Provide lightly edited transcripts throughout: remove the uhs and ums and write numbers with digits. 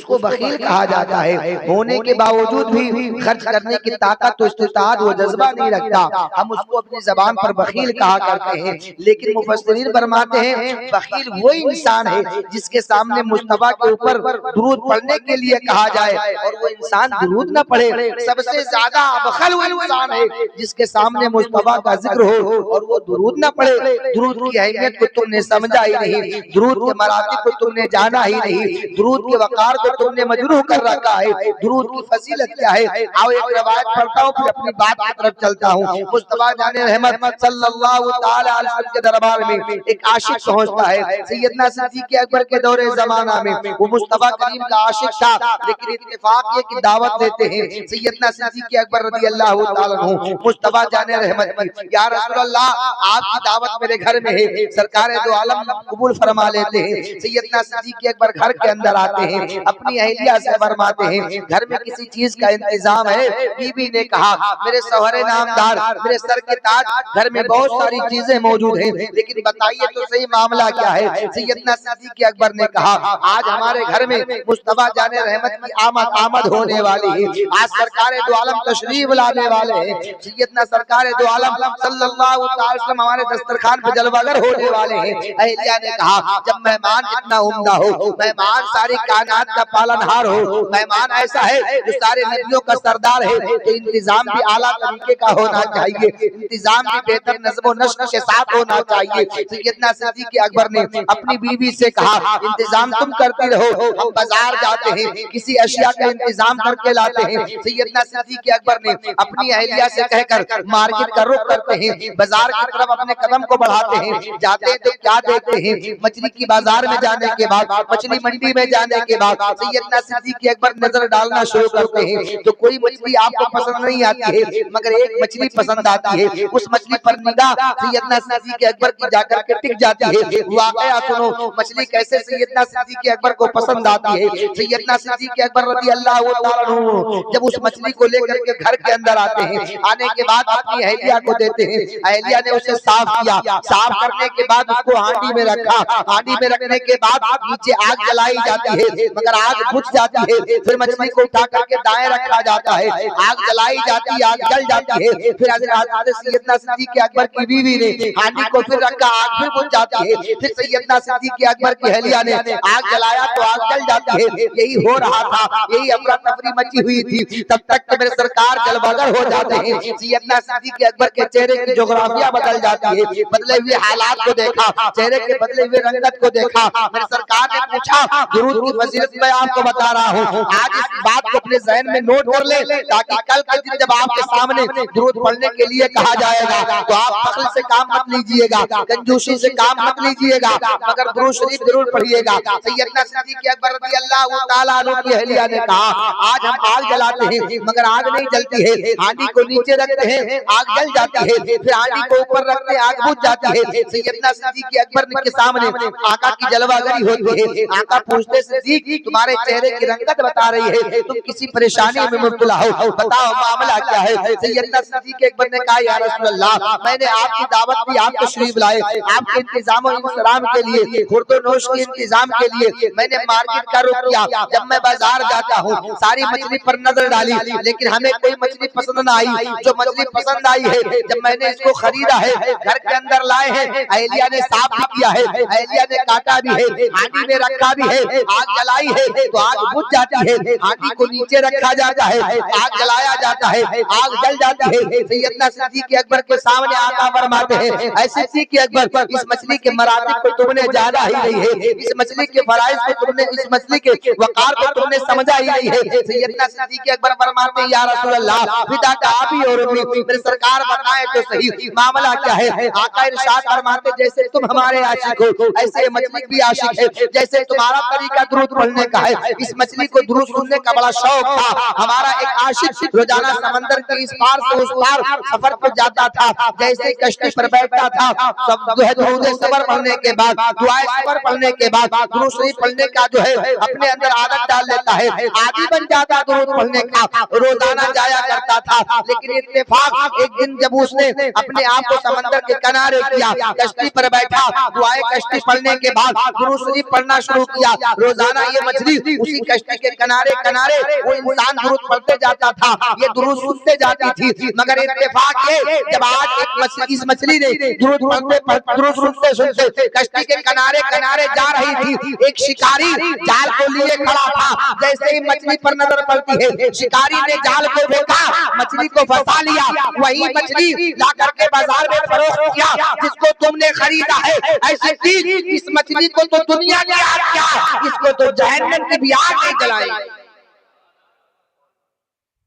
उसको बखील कहा जाता है। होने के बावजूद भी खर्च करने की ताकत तो इस्तिताअत वो जज्बा नहीं रखता, हम उसको अपनी जबान पर बखील कहा करते हैं। लेकिन मुफस्सिरीन फरमाते हैं बखील वही इंसान है जिसके सामने मुस्तफा के ऊपर दुरूद पढ़ने के लिए कहा जाए और वो इंसान दुरूद न पढ़े। सबसे ज्यादा बखल वो इंसान है जिसके सामने मुस्तफा का जिक्र हो और वो दुरूद न पढ़े। दुरूद की अहमियत को तुमने समझा ही नहीं, दुरूद के मरातिब को तुमने जाना ही नहीं, दुरूद के वकार को तुमने मजरूह कर रखा है। दुरूद की फजीलत क्या है, आओ एक रवायत पढ़ता हूँ फिर अपनी बात की तरफ चलता हूँ। मुस्तफा जाने रहमत सल्लल्लाहु तआला अलैहि वसल्लम के दरबार में एक आशिक पहुंचता है। सैयदना सिद्दीक़ अकबर के दौरे जमाना में वो मुस्तफा करीम का आशिक था, लेकिन इत्तेफाक ये कि दावत देते हैं सैयदना सिद्दीक़ अकबर रज़ियल्लाहु तआला अन्हु मुस्तफा जाने रहमत की, या रसूल अल्लाह आपकी दावत मेरे घर में है, सरकार दो आलम कबूल फरमा लेते हैं। सैयदना सिद्दीक़ अकबर घर के अंदर आते हैं, अपनी अहलिया से फरमाते हैं घर में किसी चीज का इंतजाम है। बीबी ने कहा मेरे शौहरे नामदार, मेरे सर के ताज, घर में बहुत सारी चीजें मौजूद हैं, लेकिन बताइए तो सही मामला क्या है। सैयदना सिद्दीक़ अकबर ने कहा आज हमारे घर में मुस्तफा जाने रहमत की आमद होने वाली है, आज सरकार दो आलम तशरीफ लाने वाले हैं। सैयदना सरकार दो आलम सल्लल्लाहु अलैहि वसल्लम हमारे दस्तरखान पे जलवागर होने वाले हैं। अहलिया ने कहा जब मेहमान इतना उम्दा हो, मेहमान सारी कायनात का पालनहार हो, मेहमान ऐसा है जो सारे नबियों का सरदार है, तो इंतजाम भी आला तरीके का होना चाहिए, इंतजाम भी बेहतर नज़्म नस्र के साथ होना चाहिए। सैयदना सिद्दीक़ अकबर ने अपनी बीवी से कहा इंतजाम तुम करती रहो, हम बाजार जाते हैं किसी अशिया का इंतजाम करके लाते हैं। सैयदना सिद्दीक़ अकबर ने अपनी अहलिया से कहकर मार्केट का रुख करते हैं, बाजार की तरफ अपने कदम को बढ़ाते हैं। जाते हैं तो क्या देखते हैं, मछली की बाजार में जाने के बाद, मछली मंडी में जाने के बाद सैयदना सिद्दीक़ अकबर नजर डालना शुरू करते हैं तो कोई मछली आपको पसंद नहीं आती है, मगर एक मछली पसंद आती है। उस मछली पर निगाह सैयदना सिद्दीक़ अकबर की जाकर के टिक जाती है। वाकया सुनो मछली कैसे सैयदना सिद्दीक़ अकबर को पसंद आती है। सैयदना सिद्दीक़ अकबर रज़ियल्लाहु तआला अन्हु जब उस मछली को लेकर के घर के अंदर आते हैं, आने के बाद अपनी अहलिया को देते हैं। अहलिया ने उसे साफ किया, साफ करने के बाद उसको हांडी में रखा, हांडी में रखने के बाद नीचे आग जलाई जाती है, मगर आग बुझ जाती है। फिर मछली को उठा करके दाएं रखा जाता है, आग जलाई जाती है, आग जल जाती है। फिर हज़रत सैयदना सिद्दीक़ अकबर की बीवी ने हांडी को फिर रखा, आग फिर बुझ जाती है। फिर सैयदना सिद्दीक़ अकबर की अहलिया ने आग जलाया तो आग जल जाती है। यही हो रहा था, यही अफरा तफरी मची हुई थी। तब तक के मेरे सरकार जलवागर हो जाते हैं। सैयदना सिद्दीक़ अकबर के चेहरे की जोग्राफिया बदल जाती है, बदले हुए हालात को देखा, चेहरे के बदले हुए रंगत को देखा। मेरे सरकार ने पूछा दुरूद की फजीलत मैं आपको बता रहा हूँ, आज इस बात को अपने ज़हन में नोट कर ले ताकि कल के दिन जब आपके सामने दुरूद पढ़ने के लिए कहा जाएगा तो आप बख़ल से काम मत लीजिएगा, कंजूसी से काम मत लीजिएगा, मगर दुरूद शरीफ जरूर पढ़िएगा। सैयदना सिद्दीक़ अकबर रज़ियल्लाहु तआला अन्हु की अहलिया ने कहा आज हम आग जलाते हैं मगर आग नहीं जलती है, हांडी को नीचे रखते हैं आग जल जाती है, फिर हांडी को ऊपर रखते हैं आग बुझ जाती है। सैयदना सिद्दीक़ अकबर के सामने आका की जलवागरी होती है। आका पूछते सिद्दीक़ तुम्हारे चेहरे की रंगत बता रही है, तुम किसी परेशानी में मुब्तला हो, बताओ मामला क्या है। सैयदना सिद्दीक़ अकबर ने कहा या रसूल अल्लाह मैंने आपकी दावत दी, आप तशरीफ लाए, आपके इंतजाम और इंतजाम के लिए, खुर्दोनोश के इंतजाम के लिए मैंने मार्केट का रुख किया। जब मैं बाजार जाता हूँ सारी मछली पर नजर डाली, लेकिन हमें कोई मछली पसंद न आई। जो मछली पसंद आई है जब मैंने इसको खरीदा है, घर के अंदर लाए हैं, अहलिया ने साफ भी किया है, अहलिया ने काटा भी है, हांडी में रखा भी है, आग जलाई है तो आग बुझ जाती है, हांडी को नीचे रखा जाता है, आग जलाया जाता है, आग जल जाती है। सैयदना सिद्दीक़ अकबर के सामने आका फरमाते हैं ऐसे सिद्दीक़ अकबर इस मछली के मरातिब को तुमने जाना ही नहीं है, इस मछली के फराइज को तुमने, इस मछली के वकार को तुमने समझा ही नहीं है। सैयदना सिद्दीक़ अकबर फरमाते हैं या रसूल अल्लाह फिदा का आप ही और मेरे सरकार बताएं तो सही मामला क्या है। आका इरशाद फरमाते जैसे तुम हमारे आशिक हो ऐसे मछली भी आशिक है, जैसे तुम्हारा तरीका दुरूद पढ़ने का है, इस मछली को दुरूद सुनने का बड़ा शौक था। हमारा एक आशिक रोजाना समंदर के इस पार से उस पार सफर पर जाता था, जैसे कश्ती पर बैठता था सब जो है दुरूद सबर पढ़ने के बाद, दुआए सबर पढ़ने के बाद दुरूद शरीफ पढ़ने का जो है अपने अंदर आदत डाल लेता है, आदी बन जाता दुरूद पढ़ने का, रोजाना जाया करता था। लेकिन इत्तेफाक एक दिन जब उसने अपने आप को समंदर के किनारे किया, कश्ती पर बैठा, दुआए कश्ती पढ़ने के बाद दुरूद शरीफ पढ़ना शुरू किया, रोजाना ये मछली मछली उसी कश्ती के किनारे किनारे वो इंसान दुरूद पढ़ते जाता था, ये दुरूद सुनते जाती थी। मगर इत्तेफाक ये जब आज एक इस मछली ने दुरूद पढ़ते दुरूद सुनते सुनते कश्ती के किनारे किनारे जा रही थी, एक शिकारी जाल को लिए खड़ा था। जैसे ही मछली पर नजर पड़ती है, शिकारी ने जाल को फेंका, मछली को फंसा लिया। वही मछली ला करके बाजार में फरोख्त किया जिसको तुमने खरीदा है। ऐसी चीज इस मछली को तो दुनिया ने आग किया, इसको तो जहन्नम की भी आग नहीं जलाएगी।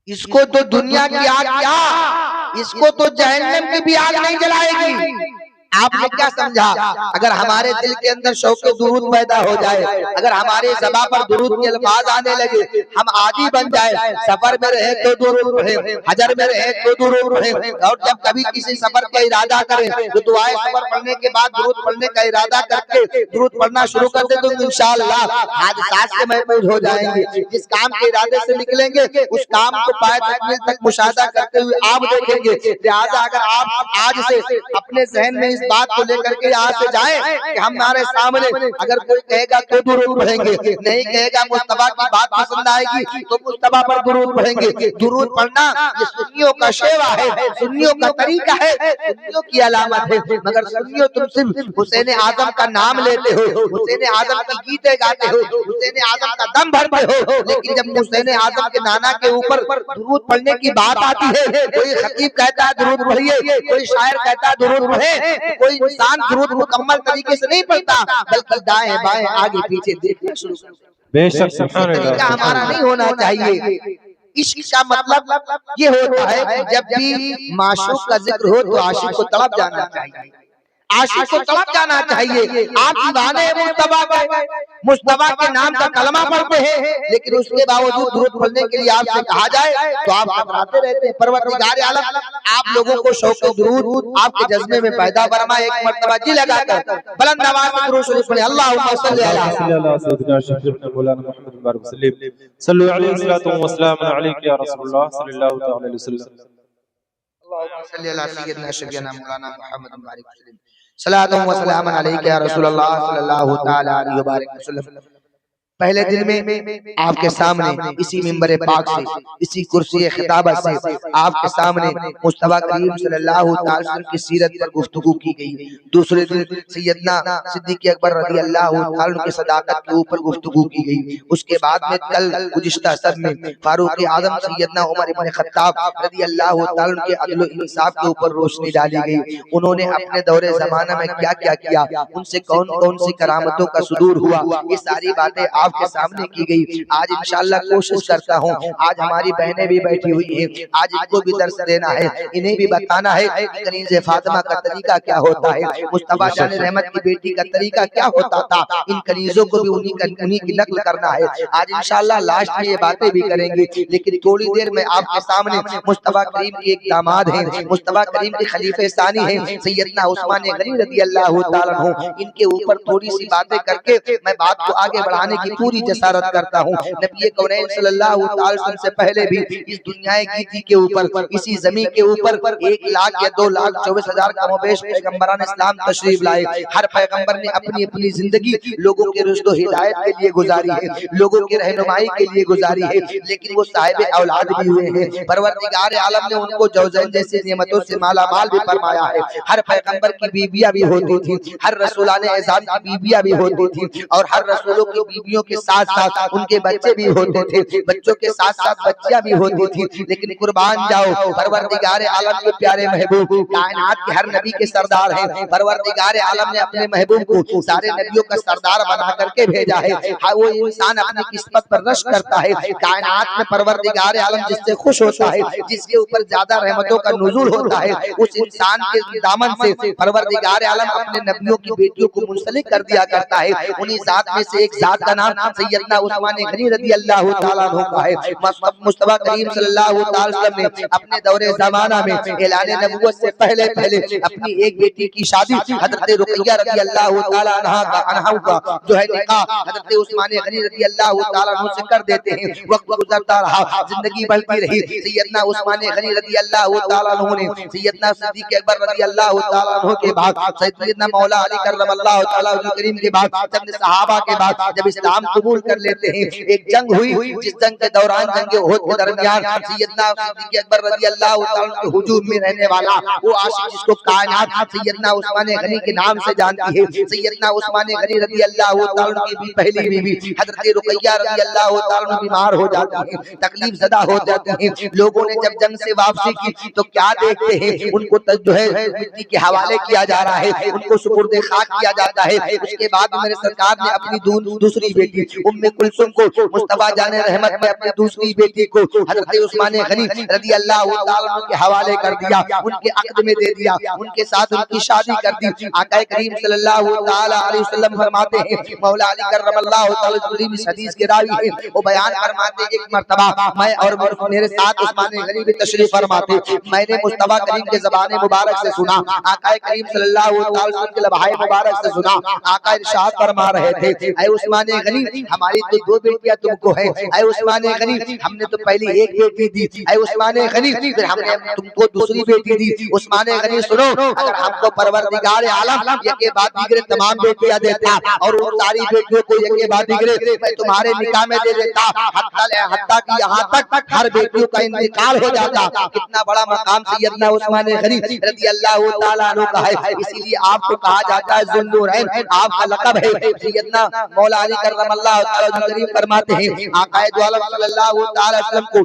इसको तो दुनिया की आग क्या, इसको तो जहन्नम की भी आग नहीं जलाएगी। आपने क्या समझा? अगर हमारे दिल के अंदर शौक़ दुरूद पैदा हो जाए, अगर हमारे ज़बान पर दुरूद के अल्फाज आने लगे, हम आदी बन जाए, सफर में रहे तो दुरूद पढ़े, हजर में रहे तो दुरूद पढ़े, और जब कभी किसी सफर का इरादा करें तो दुआए सफर पढ़ने के बाद दुरूद पढ़ने का इरादा करके दुरूद पढ़ना शुरू कर दे तो इंशाअल्लाह हादसात से महफूज हो जाएंगे। जिस काम के इरादे से निकलेंगे उस काम को पाए तकमील तक मुशाहदा करते हुए आप देखेंगे। लिहाजा अगर आप आज से अपने ज़हन में इस बात को लेकर के यहाँ से जाएं कि हमारे सामने अगर कोई कहेगा तो दुरूद पढ़ेंगे, नहीं कहेगा मुस्तफा की बात पसंद आएगी तो मुस्तफा पर दुरूद पढ़ेंगे। दुरूद पढ़ना ये सुन्नियों का शेवा है, सुन्नियों का तरीका है, सुन्नियों की अलामत है। मगर सुन्नियों तुम सिर्फ हुसैन आजम का नाम लेते हो, हुसैन आजम की गीतें गाते हो, हुसैन आजम का दम भरते हो, लेकिन जब हुसैन आजम के नाना के ऊपर दुरूद पढ़ने की बात आती है, कोई खतीब कहता है दुरूद पढ़िए, कोई शायर कहता है दुरूद पढ़े, कोई इंसान दुरूद मुकम्मल तरीके से नहीं पढ़ता बल्कि दाएं बाएं आगे पीछे देखना शुरू करता है। बेशक सुभान तरीका हमारा नहीं होना चाहिए। इश्क का मतलब ये होता है कि जब भी माशूक का जिक्र हो तो आशिक को तड़प जाना चाहिए, आशिक को तड़प जाना चाहिए। आप दीवाने मुस्तफा के नाम का कलमा पढ़ते हैं, लेकिन उसके बावजूद दुरूद पढ़ने के लिए आपसे कहा जाए तो आप घबराते रहते हैं। परवरदिगार आलम आप लोगों को शौक़ दुरूद आपके जज्बे में पैदा फरमाए। एक मर्तबा जी लगाकर बुलंद आवाज में दुरूद शरीफ पढ़ें। अल्लाहुम्मा सल्ली अला सय्यिदना शफीअना मौलाना मुहम्मद बारिक वसल्लम सल्लल्लाहु अलैहि वसल्लम व सलाम अलैका या रसूलल्लाह सल्लल्लाहु तआला अलैहि वसल्लम। अल्लाहुम्मा सल्ली अला सय्यिदना शफीअना मौलाना मुहम्मद बारिक वसल्लम सलातु व सलाम अलैका या रसूलल्लाह सल्लल्लाहु तआला अलैहि वसल्लम। पहले दिन में आपके सामने इसी मिंबर पाक से, इसी कुर्सी खिताबत से आपके सामने मुस्तफा करीम सल्लल्लाहु अलैहि वसल्लम की सीरत पर गुफ्तगू की गई। दूसरे दिन सैयदना सिद्दीक़ अकबर रज़ी अल्लाहु अन्हु की सदाकत के ऊपर गुफ्तगू की गई। उसके बाद में कल गुज़िश्ता सब में फारूक आज़म सैयदना उमर इब्न खत्ताब रज़ी अल्लाहु अन्हु के अदल व इंसाफ के ऊपर रोशनी डाली गई। उन्होंने अपने दौरे ज़माना में क्या क्या किया, उनसे कौन कौन सी करामतों का सुदूर हुआ, ये सारी बातें आपके सामने की गई। आज इंशाअल्लाह कोशिश करता हूँ, आज हमारी बहनें भी बैठी हुई हैं, आज इनको भी दर्स देना है, इन्हें भी बताना है कि कनीज़े फातिमा का तरीका क्या होता है, मुस्तफा जान रहमत की बेटी का तरीका क्या होता था। इन कनीज़ों को भी उन्हीं की नकल करना है। आज इंशाअल्लाह लास्ट में ये बातें भी करेंगे, लेकिन थोड़ी देर में आपके सामने मुस्तफा करीम के एक दामाद हैं, मुस्तफा करीम के खलीफे सानी हैं सैयदना उस्मान गनी रज़ी अल्लाहु तआला अन्हु, इनके ऊपर थोड़ी सी बातें करके मैं बात को आगे बढ़ाने की पूरी जसारत करता हूँ। नबी कौनैन सल्लल्लाहु अलैहि वसल्लम से पहले भी इस दुनिया की के ऊपर, इसी जमीन के ऊपर 1 लाख या 2,24,000 कमोबेश पैगंबरान इस्लाम तशरीफ लाए। हर पैगंबर ने अपनी अपनी जिंदगी लोगों के रुश्द हिदायत के लिए गुजारी है, लोगों की रहनुमाई के लिए गुजारी है, लेकिन वो साहिब औलाद भी हुए हैं। परवरदिगार आलम ने उनको जौज़ैन जैसी नेमतों से माला माल भी फरमाया है। हर पैगंबर की बीबियां भी होती थी, हर रसूलाने एज़ाम की बीबियां भी होती थी, और हर रसूलों की बीबियों के साथ साथ उनके बच्चे भी होते थे, बच्चों के साथ साथ बच्चियां भी होती थी। लेकिन कुर्बान जाओ, परवरदिगार आलम के प्यारे महबूब कायनात के हर नबी के सरदार हैं। परवरदिगार आलम ने अपने महबूब को सारे नबियों का सरदार बना करके भेजा है। वो इंसान अपनी किस्मत पर रश करता है। कायनात में परवरदिगार आलम जिससे खुश होता है, जिसके ऊपर ज्यादा रहमतों का नुज़ूल होता है, उस इंसान के दामन से परवरदिगार आलम अपने नबियों की बेटियों को मुंसलिक कर दिया करता है। उन्हीं जात में से एक जात का नाम सैयदना उस्मान गनी रज़ी अल्लाहु तआला अन्हु का है। मुस्तफा करीम सल्लल्लाहु अलैहि वसल्लम ने अपने दौरे ज़माना में ऐलान नबुव्वत से पहले अपनी एक बेटी की शादी हज़रत रुक़ैया रज़ी अल्लाहु तआला अन्हा का जो है निकाह हज़रत उस्मान गनी रज़ी अल्लाहु तआला अन्हु से कर देते हैं। वक्त गुजरता रहा, जिंदगी बढ़ती रही। सैयदना उस्मान गनी रज़ी अल्लाहु तआला अन्हु ने सैयदना सिद्दीक़ अकबर रज़ी अल्लाहु तआला अन्हु के बाद सैयदना मौला अली करमल्लाहु तआला वजहहु करीम के बाद, जब सहाबा के बाद जब इस्लाम इस्लाम कबूल कर लेते हैं। एक जंग हुई, जिस जंग के दौरान जंग उहद के दरमियान सैयदना सिद्दीक़ अकबर रज़ियल्लाहु ताला के हुजूम में रहने वाला वो आशिक जिसको कायनात सैयदना उस्मान गनी के नाम से जानती है, सैयदना उस्मान गनी रज़ियल्लाहु ताला की पहली बीवी हज़रत रुक़ैया रज़ियल्लाहु ताला बीमार हो जाती है, तकलीफ ज़दा हो जाती है। लोगों ने जब जंग से वापसी की तो क्या देखते हैं, उनको जो है मिट्टी के हवाले किया जा रहा है, उनको सुपुर्दे खाक किया जाता है। उसके बाद मेरे सरकार ने अपनी दूसरी बेटी उम्मे कुलसुम को मुस्तफा जाने रहमत में अपनी दूसरी बेटी को हज़रत उस्मान गनी रज़ियल्लाहु ताला के हवाले कर दिया, उनके अक़द में दे दिया, उनके साथ उनकी शादी कर दी। आका करीम सल्लल्लाहु ताला अलैहि वसल्लम फरमाते हैं, मौला अली करमल्लाहु ताला वजह इस हदीस के रावी है, वो बयान फरमाते हैं, एक मर्तबा मैं और मेरे साथ उस्मान गनी भी तशरीफ फरमाते, मैंने मुस्तफा करीम के ज़बान मुबारक से सुना, आका करीम सल्लल्लाहु अलैहि वसल्लम के लबहाए मुबारक से सुना, आका इरशाद फरमा रहे थे, ऐ उस्मान गनी हमारी तो दो बेटियां तुमको है, ऐ उस्मान गनी हमने तो पहले एक बेटी दी, ऐ उस्मान गनी फिर हमने तुमको दूसरी बेटी दी। उस्मान गनी सुनो, अगर हमको परवरदिगार आलम यके बाद दीगरे तमाम बेटियां देता और उन सारी बेटियों को यके बाद दीगरे मैं तुम्हारे निकाह में दे देता, हत्ता कि यहाँ तक हर बेटियों का इंतकाल हो जाता। कितना बड़ा मकाम सैयदना उस्मान गनी रज़ियल्लाहु ताला अन्हु का है, इसीलिए आपको कहा जाता है ज़ुन्नूरैन, आपका लक़ब है। सैयदना मौला अली करमल्लाहु ताला करीम फरमाते हैं, आकाए दो आलम सल्लल्लाहु ताला अलैहि वसल्लम को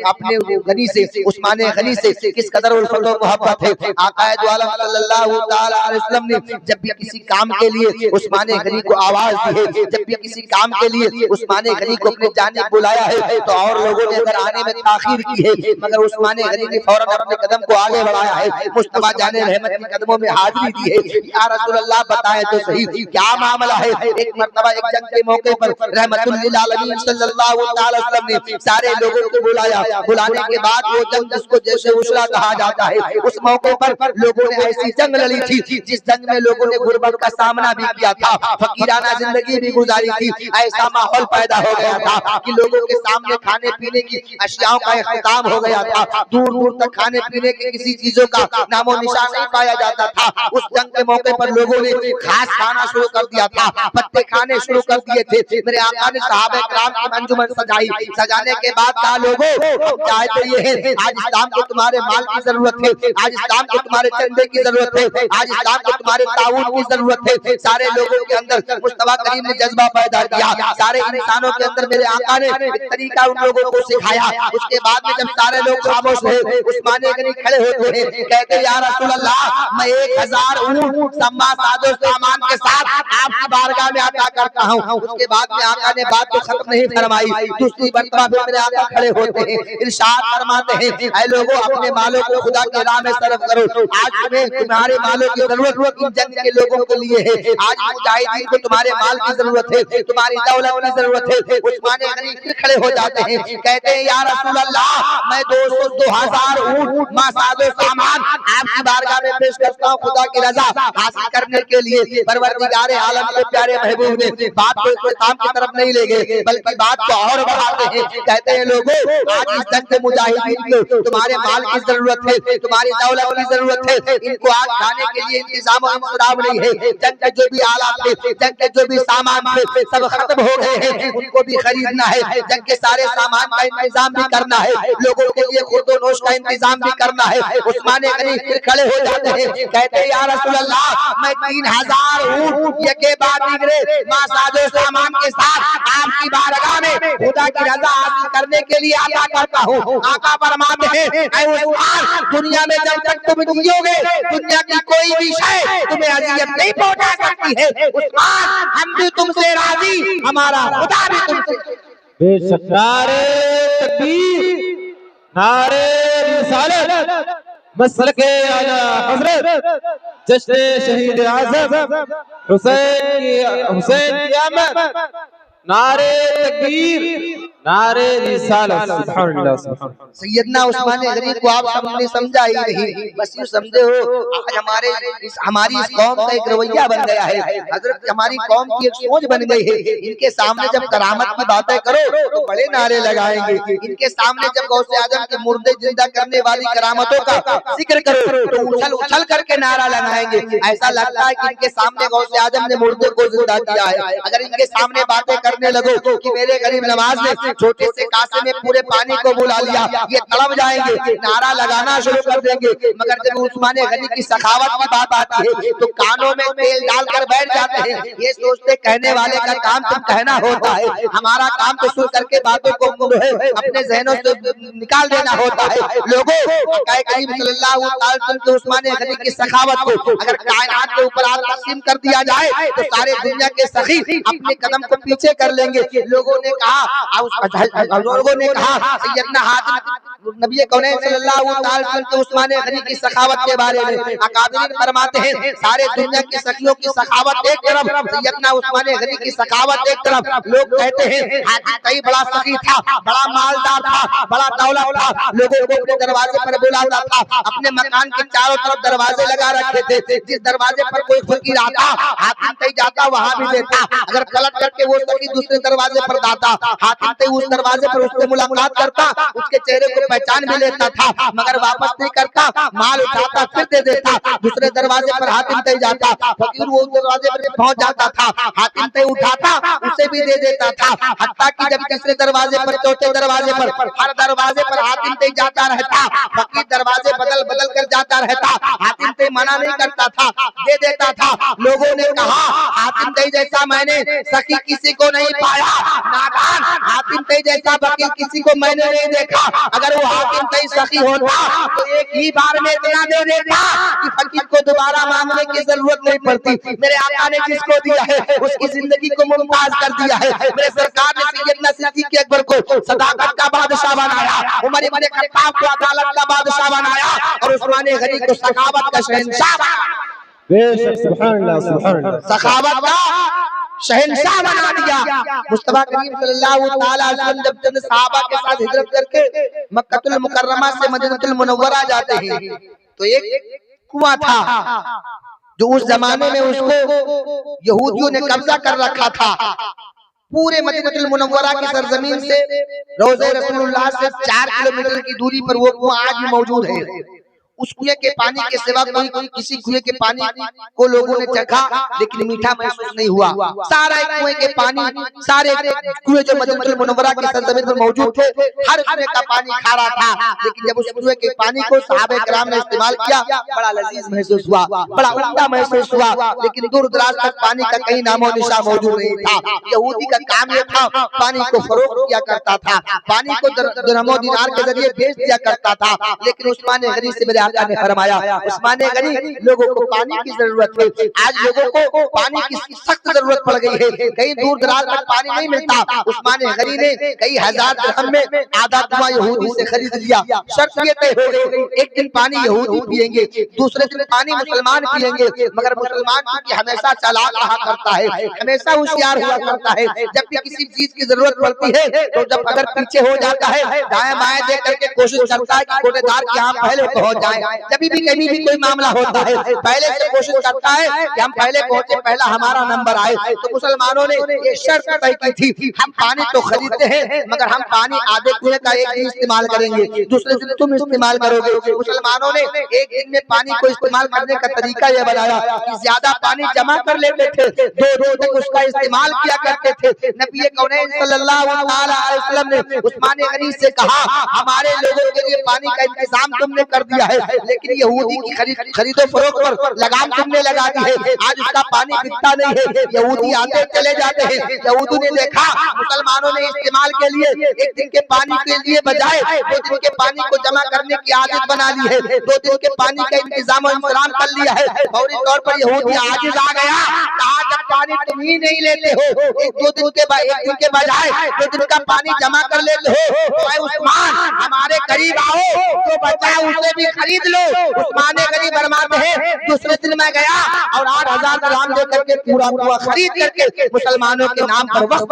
अपने गनी से उस्मान गनी से किस कदर उल्फत और मोहब्बत है। आकाए दो आलम सल्लल्लाहु ताला अलैहि वसल्लम ने जब भी किसी काम के लिए उस्मान गनी को आवाज दी है, जब भी किसी काम के लिए उस्मान गनी को अपने जानिब बुलाया है, तो और लोगों ने अगर आने में ताखीर की है, मगर उस्मान गनी ने फौरन अपने कदम को आगे बढ़ाया है, मुस्तफा जाने रहमत के कदमों में हाजिरी दी है। या रसूल अल्लाह बताएं तो सही क्या मामला है। एक मर्तबा एक जंग के मौके पर रहमतुल लिल आलमीन सल्लल्लाहु ताला अलैहि वसल्लम ने सारे लोगों को बुलाया, बुलाने के बाद वो जंग जिसको जैसे उसरा कहा जाता है, उस मौके पर लोगों ने ऐसी जंग लड़ी थी जिस जंग में लोगों ने गुर्बत का सामना भी किया था, फकीराना जिंदगी भी गुजारी थी। ऐसा माहौल पैदा हो गया था कि लोगों के सामने खाने पीने की अशियाओं का इख्तिताम हो गया था, दूर दूर तक खाने पीने की किसी चीजों का नामो निशान नहीं पाया जाता था। उस जंग के मौके पर लोगों ने घास खाना शुरू कर दिया था, पत्ते खाने शुरू कर दिए थे। मेरे आका ने सहाबा किराम की अंजुमन सजाई, सजाने के बाद कहा लोगों हम चाहते ये है, आज इस्लाम को तुम्हारे माल की जरूरत है, आज इस्लाम को तुम्हारे चंदे की जरूरत है, आज इस्लाम को तुम्हारे ताउन की जरूरत है। सारे लोगों के अंदर मुस्तफा करीम ने जज्बा पैदा किया, सारे इंसानों के अंदर मेरे आका ने एक तरीका उन लोगों को सिखाया। उसके बाद में जब सारे लोग खामोश रहे, उस्मान गनी खड़े होते हैं, कहते या रसूल अल्लाह मैं 1000 ऊंट सम्मा सादो सामान के साथ आपकी बारगाह में अता करता हूं। उसके बाद में आका ने बात को खत्म नहीं फरमाई, दूसरी मर्तबा फिर मेरे आका खड़े होते हैं, इरशाद फरमाते हैं ऐ लोगों अपने मालों को खुदा की राह में सर्फ करो, आज तुम्हें तुम्हारे मालों की जरूरत इन जंग के लोगों के लिए है, आज मुजाहिदीन को तुम्हारे माल की जरूरत है, तुम्हारी दौलत की जरूरत है। उस्मान गनी फिर खड़े हो जाते हैं, कहते हैं या रसूल अल्लाह मैं 2000 ऊंट मासादो सामान आपकी बारगाह में पेश करता हूं खुदा की रजा हासिल करने के लिए। परवरदिगार आलम के प्यारे महबूब ने बात को इख्तिताम की तरफ नहीं ले गए, बल्कि बात को और बढ़ाते हैं, कहते हैं लोगों आज इस जंग के मुजाहिदीन को तुम्हारे माल की जरूरत है, तुम्हारी दौलत की जरूरत है, इनको आज खाने के लिए इंतजाम और इंतजाम नहीं है। जंग के जो भी आलात थे, जंग के जो भी सामान थे सब खत्म हो गए हैं, उनको भी खरीदना है, जंग के सारे सामान का इंतजाम भी करना है, लोगों के लिए खुर्दो नोश का इंतजाम भी करना है। उस्मान गनी फिर खड़े हो जाते हैं, कहते हैं या रसूल अल्लाह मैं 3000 ऊंट यके बाद दीगरे मासादो सामान के साथ आपकी बारगाह में खुदा की रजा हासिल करने के लिए अता करता हूं। आका फरमाते हैं ऐ उस्मान दुनिया में जब तक तुम जियोगे दुनिया की कोई भी शय तुम्हें अजियत नहीं पहुंचा सकती है। उस्मान हम भी तुमसे राजी, हमारा खुदा भी तुमसे। बेशक नारे तकबीर, नारे रिसालत, मसलके आला हज़रत, जश्न शहीद आज़म हुसैन की आमद, नारे तकबीर, नारे रिसालत, सुभान अल्लाह, सुभान अल्लाह। सैयदना उस्मान गनी को आप सबने समझा ही नहीं, बस यूं समझे हो आज हमारी इस कौम का एक रवैया बन गया है, हजरत हमारी कौम की एक सोच बन गई है। इनके सामने जब करामत की बातें करो तो बड़े नारे लगाएंगे, इनके सामने जब गौसे आजम के मुर्दे जिंदा करने वाली करामतों का जिक्र करो तो उछल उछल करके नारा लगाएंगे। ऐसा लगता है कि इनके सामने गौसे आजम ने मुर्दे को जिंदा किया है। अगर इनके सामने बातें करने लगो कि मेरे गरीब नवाज ने छोटे से कासे में पूरे पानी को बुला लिया, ये तड़प जाएंगे, नारा लगाना शुरू कर देंगे। मगर जब उस्मान गनी की सखावत की बात आती है तो कानों में तेल डालकर बैठ जाते हैं। ये सोचते कहने वाले का काम तो कहना होता है, हमारा काम तो सुन करके बातों को अपने जहनों से निकाल देना होता है। लोगों करीम सल्लल्लाहु अलैहि वसल्लम के उस्मान गनी की सखावत को अगर कायनात के ऊपर आज तकसीम कर दिया जाए तो सारे दुनिया के सखी अपने कदम को पीछे कर लेंगे। लोगों ने कहा सैयदना हातिम नबी कौनैन सल्लल्लाहु अलैहि वसल्लम के उस्मान गनी की सखावत के बारे में अकाबिरीन फरमाते हैं सारे दुनिया की सखियों की सखावत एक तरफ, सैयदना उस्मान गनी की सखावत एक तरफ। लोग कहते हैं हातिम तई बड़ा सखी था, बड़ा मालदार था, बड़ा दौलत था, लोगों को अपने दरवाजे पर बुलाता था, अपने मकान के चारों तरफ दरवाजे लगा रखे थे। जिस दरवाजे पर कोई फकीर आता हातिम तई जाता वहां भी देता, अगर पलट करके वो सखी दूसरे दरवाजे पर जाता हातिम तई उस दरवाजे पर उससे मुलाकात करता, उसके चेहरे को पहचान भी लेता था, मगर वापस नहीं करता, माल उठाता फिर दे देता। दूसरे दरवाजे पर हातिम तई जाता, फकीर वो दरवाजे पर पहुंच जाता था, हातिम तई उठाता उसे भी दे देता था। हत्ता कि जब तीसरे दरवाजे पर चौथे दरवाजे पर हर दरवाजे पर हातिम तई जाता रहता, फकीर दरवाजे बदल बदल कर जाता रहता, हातिम तई मना नहीं करता था, दे देता था। लोगों ने कहा हातिम तई जैसा मैंने सखी किसी को नहीं पाया, नादान हातिम तई जैसा वकील किसी को मैंने नहीं देखा। अगर वो हातिम तई सखी होता तो एक ही बार में इतना दे देता कि फकीर को दोबारा मांगने की जरूरत नहीं पड़ती। मेरे आका ने जिसको दिया है उसकी जिंदगी को मुमताज कर दिया है। मेरे सरकार ने सैयदना सिद्दीक़ अकबर को सदाकत का बादशाह बनाया, उमर इब्न खत्ताब को अदालत का बादशाह बनाया और उस्मान गनी को सखावत का शहंशाह बनाया। बेशक, सुभान अल्लाह, सुभान अल्लाह। सखावत का शहंशाह बना दिया। मुस्तफा करीम सल्लल्लाहु अलैहि वसल्लम जब चंद सहाबा के साथ हिजरत करके मक्कतुल मुकर्रमा से मदीनतुल मुनव्वरा जाते हैं तो एक कुआं था जो उस जमाने में उसको यहूदियों ने कब्जा कर रखा था। पूरे मदीनतुल मुनव्वरा की सरजमीन से रोज़े रसूलुल्लाह से 4 किलोमीटर की दूरी पर वो कुआं आज भी मौजूद है। उस कुएं के पानी के सिवा कोई किसी कुएं के पानी को लोगों ने चखा लेकिन मीठा महसूस नहीं हुआ। सारा कुएं के पानी, सारे कुएं जो मदीनतुल मुनव्वरा की सरजमीन पर मौजूद थे, हर कुएं का पानी खारा था। लेकिन जब उस कुएं के पानी को सहाबे किराम ने इस्तेमाल किया बड़ा लजीज महसूस हुआ, बड़ा उम्दा महसूस हुआ। लेकिन दूर दराज तक पानी का कहीं नामो निशा मौजूद नहीं था। यहूदी का काम यह था पानी को फरोख्त किया करता था, पानी को दिरहमो दिनार के जरिए बेच दिया करता था। लेकिन उस्मान गनी से मेरे आका ने फरमाया उस्मान गनी लोगों को पानी की जरूरत है। आज लोगों को पानी की सख्त जरूरत पड़ गई है, कहीं दूर दराज तक पानी नहीं मिलता। उस्मान गनी ने कई हजार दिरहम में आधा कुआं यहूदी से खरीद लिया। शर्त ये तय हो गई एक दिन पानी यहूदी पिएंगे, दूसरे दिन पानी मुसलमान पिएंगे। मगर मुसलमान की हमेशा चालाक रहा करता है, हमेशा होशियार हुआ करता है। जब भी किसी चीज की जरूरत पड़ती है तो जब अगर पीछे हो जाता है दाएं बाएं देख करके कोशिश करता है कि कोटेदार के यहाँ पहले पहुंच जाए। जब भी कहीं भी कोई मामला होता है पहले से कोशिश करता है कि हम पहले पहुंचे, पहला हमारा नंबर आए। तो मुसलमानों ने ये शर्त तय की थी हम पानी तो खरीदते हैं मगर हम पानी आधे कुएं का एक दिन इस्तेमाल करेंगे, दूसरे दिन तुम इस्तेमाल करोगे। मुसलमानों ने एक दिन में पानी को इस्तेमाल करने का तरीका यह बनाया कि ज्यादा पानी जमा कर लेते थे, 2 रोज तक उसका इस्तेमाल किया करते थे। नबी कौनैन सल्लल्लाहु अलैहि वसल्लम ने उस्मान गनी से कहा हमारे लोगों के लिए पानी का इंतजाम तुमने कर दिया है, लेकिन यहूदी की खरीदो फरोख्त पर लगाम तुमने लगा दी है। आज उसका पानी बिकता नहीं है, यहूदी आते चले जाते हैं। यहूदी ने देखा मुसलमानों ने इस्तेमाल के लिए एक दिन के पानी के लिए बजाय 2 दिन के पानी को जमा करने की आदत बना ली है, 2 दिन के पानी का इंतजाम और इंतजाम कर लिया है। फौरी तौर पर यहूदी आजिज आ गया, कहा जब पानी तुम ही नहीं लेते हो, एक दिन के बजाय 2 दिन का पानी जमा कर लेते हो, तो उस्मान हमारे करीब आओ, जो बचा उसे भी खरीद खरीद लो। उस्मान गनी फरमाते हैं दूसरे दिन मैं गया और 8,000 dirham दे करके पूरा कुआं खरीद करके मुसलमानों के नाम पर वक्फ।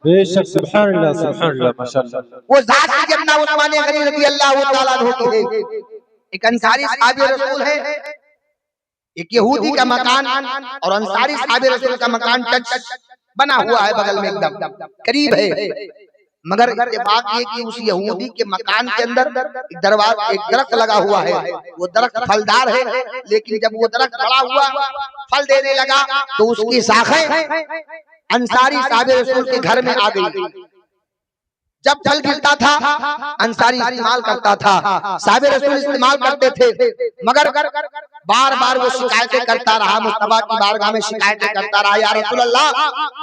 बेशक सुभान अल्लाह माशाअल्लाह। वो जात की जन्ना उस्मान गनी रज़ी अल्लाह तआला अन्हु की है। एक अंसारी सहाबी रसूल है, एक यहूदी का मकान और अंसारी सहाबी रसूल का मकान टच बना हुआ है, बगल में एकदम करीब है। मगर इत्तेफाक ये कि उस यहूदी के मकान के अंदर एक दरवाजा, एक दरख्त लगा हुआ है। वो दरख्त फलदार है, लेकिन जब वो दरख्त बड़ा हुआ, फल देने लगा, तो उसकी शाखें अंसारी साहब रसूल के घर में आ गई। जब फल गिरता था अंसारी इस्तेमाल करता था, साहब रसूल इस्तेमाल करते थे, मगर बार बार वो शिकायतें करता रहा, मुस्तफा की बारगाह में शिकायतें करता रहा, या रसूल अल्लाह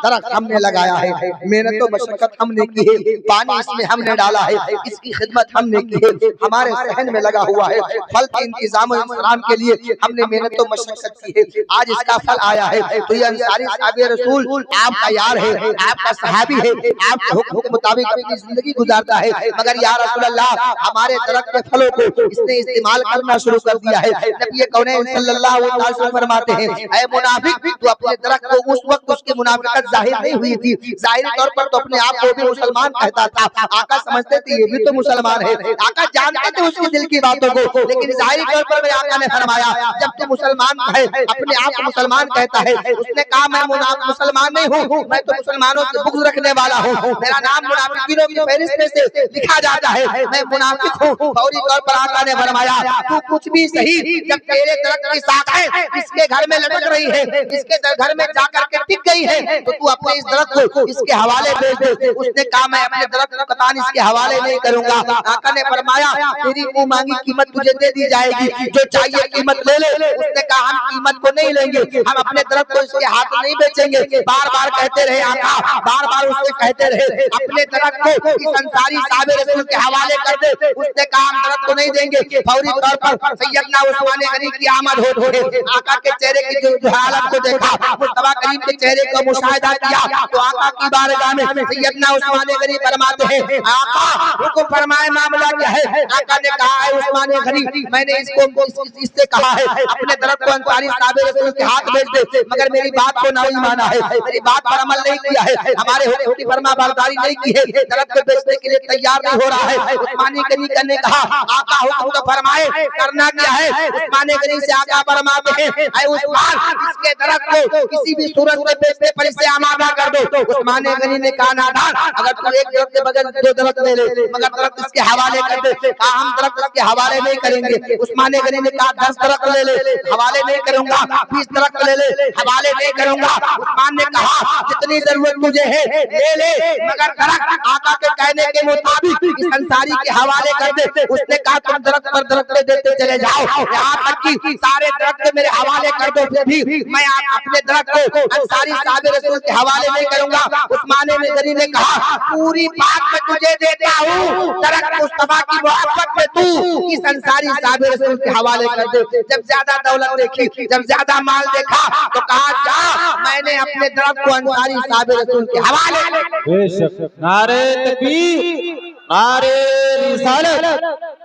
दरख्त हमने लगाया है, मेहनत और मशक्कत हमने की है, पानी इसमें हमने डाला है, इसकी खिदमत हमने की है, हमारे सहन में लगा हुआ है, फल के इंतजाम और इंतजाम के लिए हमने मेहनत और मशक्कत की है, आज इसका फल आया है। तो ये अंसारी साहब रसूल आपका यार है, आपका सहाबी है, आपके हुक्म के मुताबिक अपनी जिंदगी गुजारता है, मगर या रसूल अल्लाह हमारे दरख्त के फलों को इसने इस्तेमाल करना शुरू कर दिया है। नबी कौन सल्लल्लाहु अलैहि वसल्लम फरमाते हैं, ऐ मुनाफिक, तू अपने दरख्त को उस वक्त उसकी मुनाफिकत जाहिर नहीं हुई थी, जाहिरी तौर पर तो अपने आप को भी मुसलमान कहता था, आका समझते थे ये भी तो मुसलमान है, आका जानते थे उसके दिल की बातों को, लेकिन जाहिरी तौर पर मेरे आका ने फरमाया जब तू मुसलमान है, अपने आप को मुसलमान कहता है, उसने कहा मैं मुसलमान नहीं हूँ, मैं तो मुसलमानों से बुग़्ज़ रखने वाला हूँ, मेरा नाम मुनाफिकीनों की फहरिस्त में से लिखा जाता है, मैं मुनाफिक हूँ। फौरी तौर पर आका ने फरमाया तू कुछ भी सही, जब तेरे दरख्त की शाखें इसके घर में लटक रही है, इसके घर में जाकर के टिक गई है, तो तू अपने इस दरख्त को इसके हवाले भेज दे। उसने कहा मैं अपने दरख्त का कतान इसके हवाले नहीं करूंगा। आका ने फरमाया तेरी मुंह मांगी कीमत तुझे दे दी जाएगी, जो चाहिए कीमत ले ले। उसने कहा हम कीमत को नहीं लेंगे, हम अपने दरख्त को इसके हाथ नहीं बेचेंगे। बार बार कहते रहे आका, बार बार उससे कहते रहे अपने दरख्त को इस अंसारी साहब रसूल के हवाले कर दे। उसने कहा हम दरख्त को नहीं देंगे। फौरी तौर पर सैयदना उस्मान गनी की आमद हो गई। आका के चेहरे की जो हालत को देखा, मुस्तफा करीम के चेहरे का मुशाहिदा किया, तो आका की बारगाह में सैयदना उस्मान गनी फरमाते हैं आका हुक्म फरमाए मामला क्या है। आका ने कहा है उस्मान गनी मैंने इससे कहा है अपने दरख्त को अंसारी साहब रसूल के हाथ भेज दे, मगर मेरी बात को नहीं माना है, मेरी बात पर अमल नहीं किया है, हमारे हुक्म की फरमाबरदारी नहीं की है, दरख्त को बेचने के लिए तैयार नहीं हो रहा है। उस्मान गनी ने कहा आका हुक्म तो फरमाए, करना क्या है। उस्मान गनी से आका फरमाते हैं ऐ उस्मान इसके दरख्त को किसी भी सूरत में बेचने पर इसे आमादा कर दो। उस्मान गनी ने कहा नादान, अगर तू एक दरख्त के बगैर दो दरख्त ले ले, मगर दरख्त इसके हवाले कर दे। कहा हम दरख्त इसके हवाले नहीं करेंगे। उस्मान गनी ने कहा 10 दरख्त ले ले, हवाले नहीं करूंगा, 20 दरख्त ले ले, हवाले नहीं करूंगा। उस्मान ने कहा जितनी जरूरत मुझे है ले ले, मगर दरख्त आका के कहने के मुताबिक इस अंसारी के हवाले कर दे। उसने कहा तुम दरख्त पर दरख्त देते चले जाओ, यहाँ तक कि सारे दरख्त मेरे हवाले कर दो, फिर भी मैं अपने दरख्त को अंसारी साहब रसूल के हवाले नहीं करूंगा। उस्मान गनी ने कहा पूरी बात मैं तुझे देता हूँ, दरख्त मुस्तफा की मोहब्बत में तू इस अंसारी साहब रसूल के हवाले कर दे। जब ज्यादा दौलत देखी, जब ज्यादा माल देखा, तो कहा जा मैंने अपने दरख्त को अंसारी साहब रसूल के हवाले। बेशक नारे तकबीर, नारे रिसालत,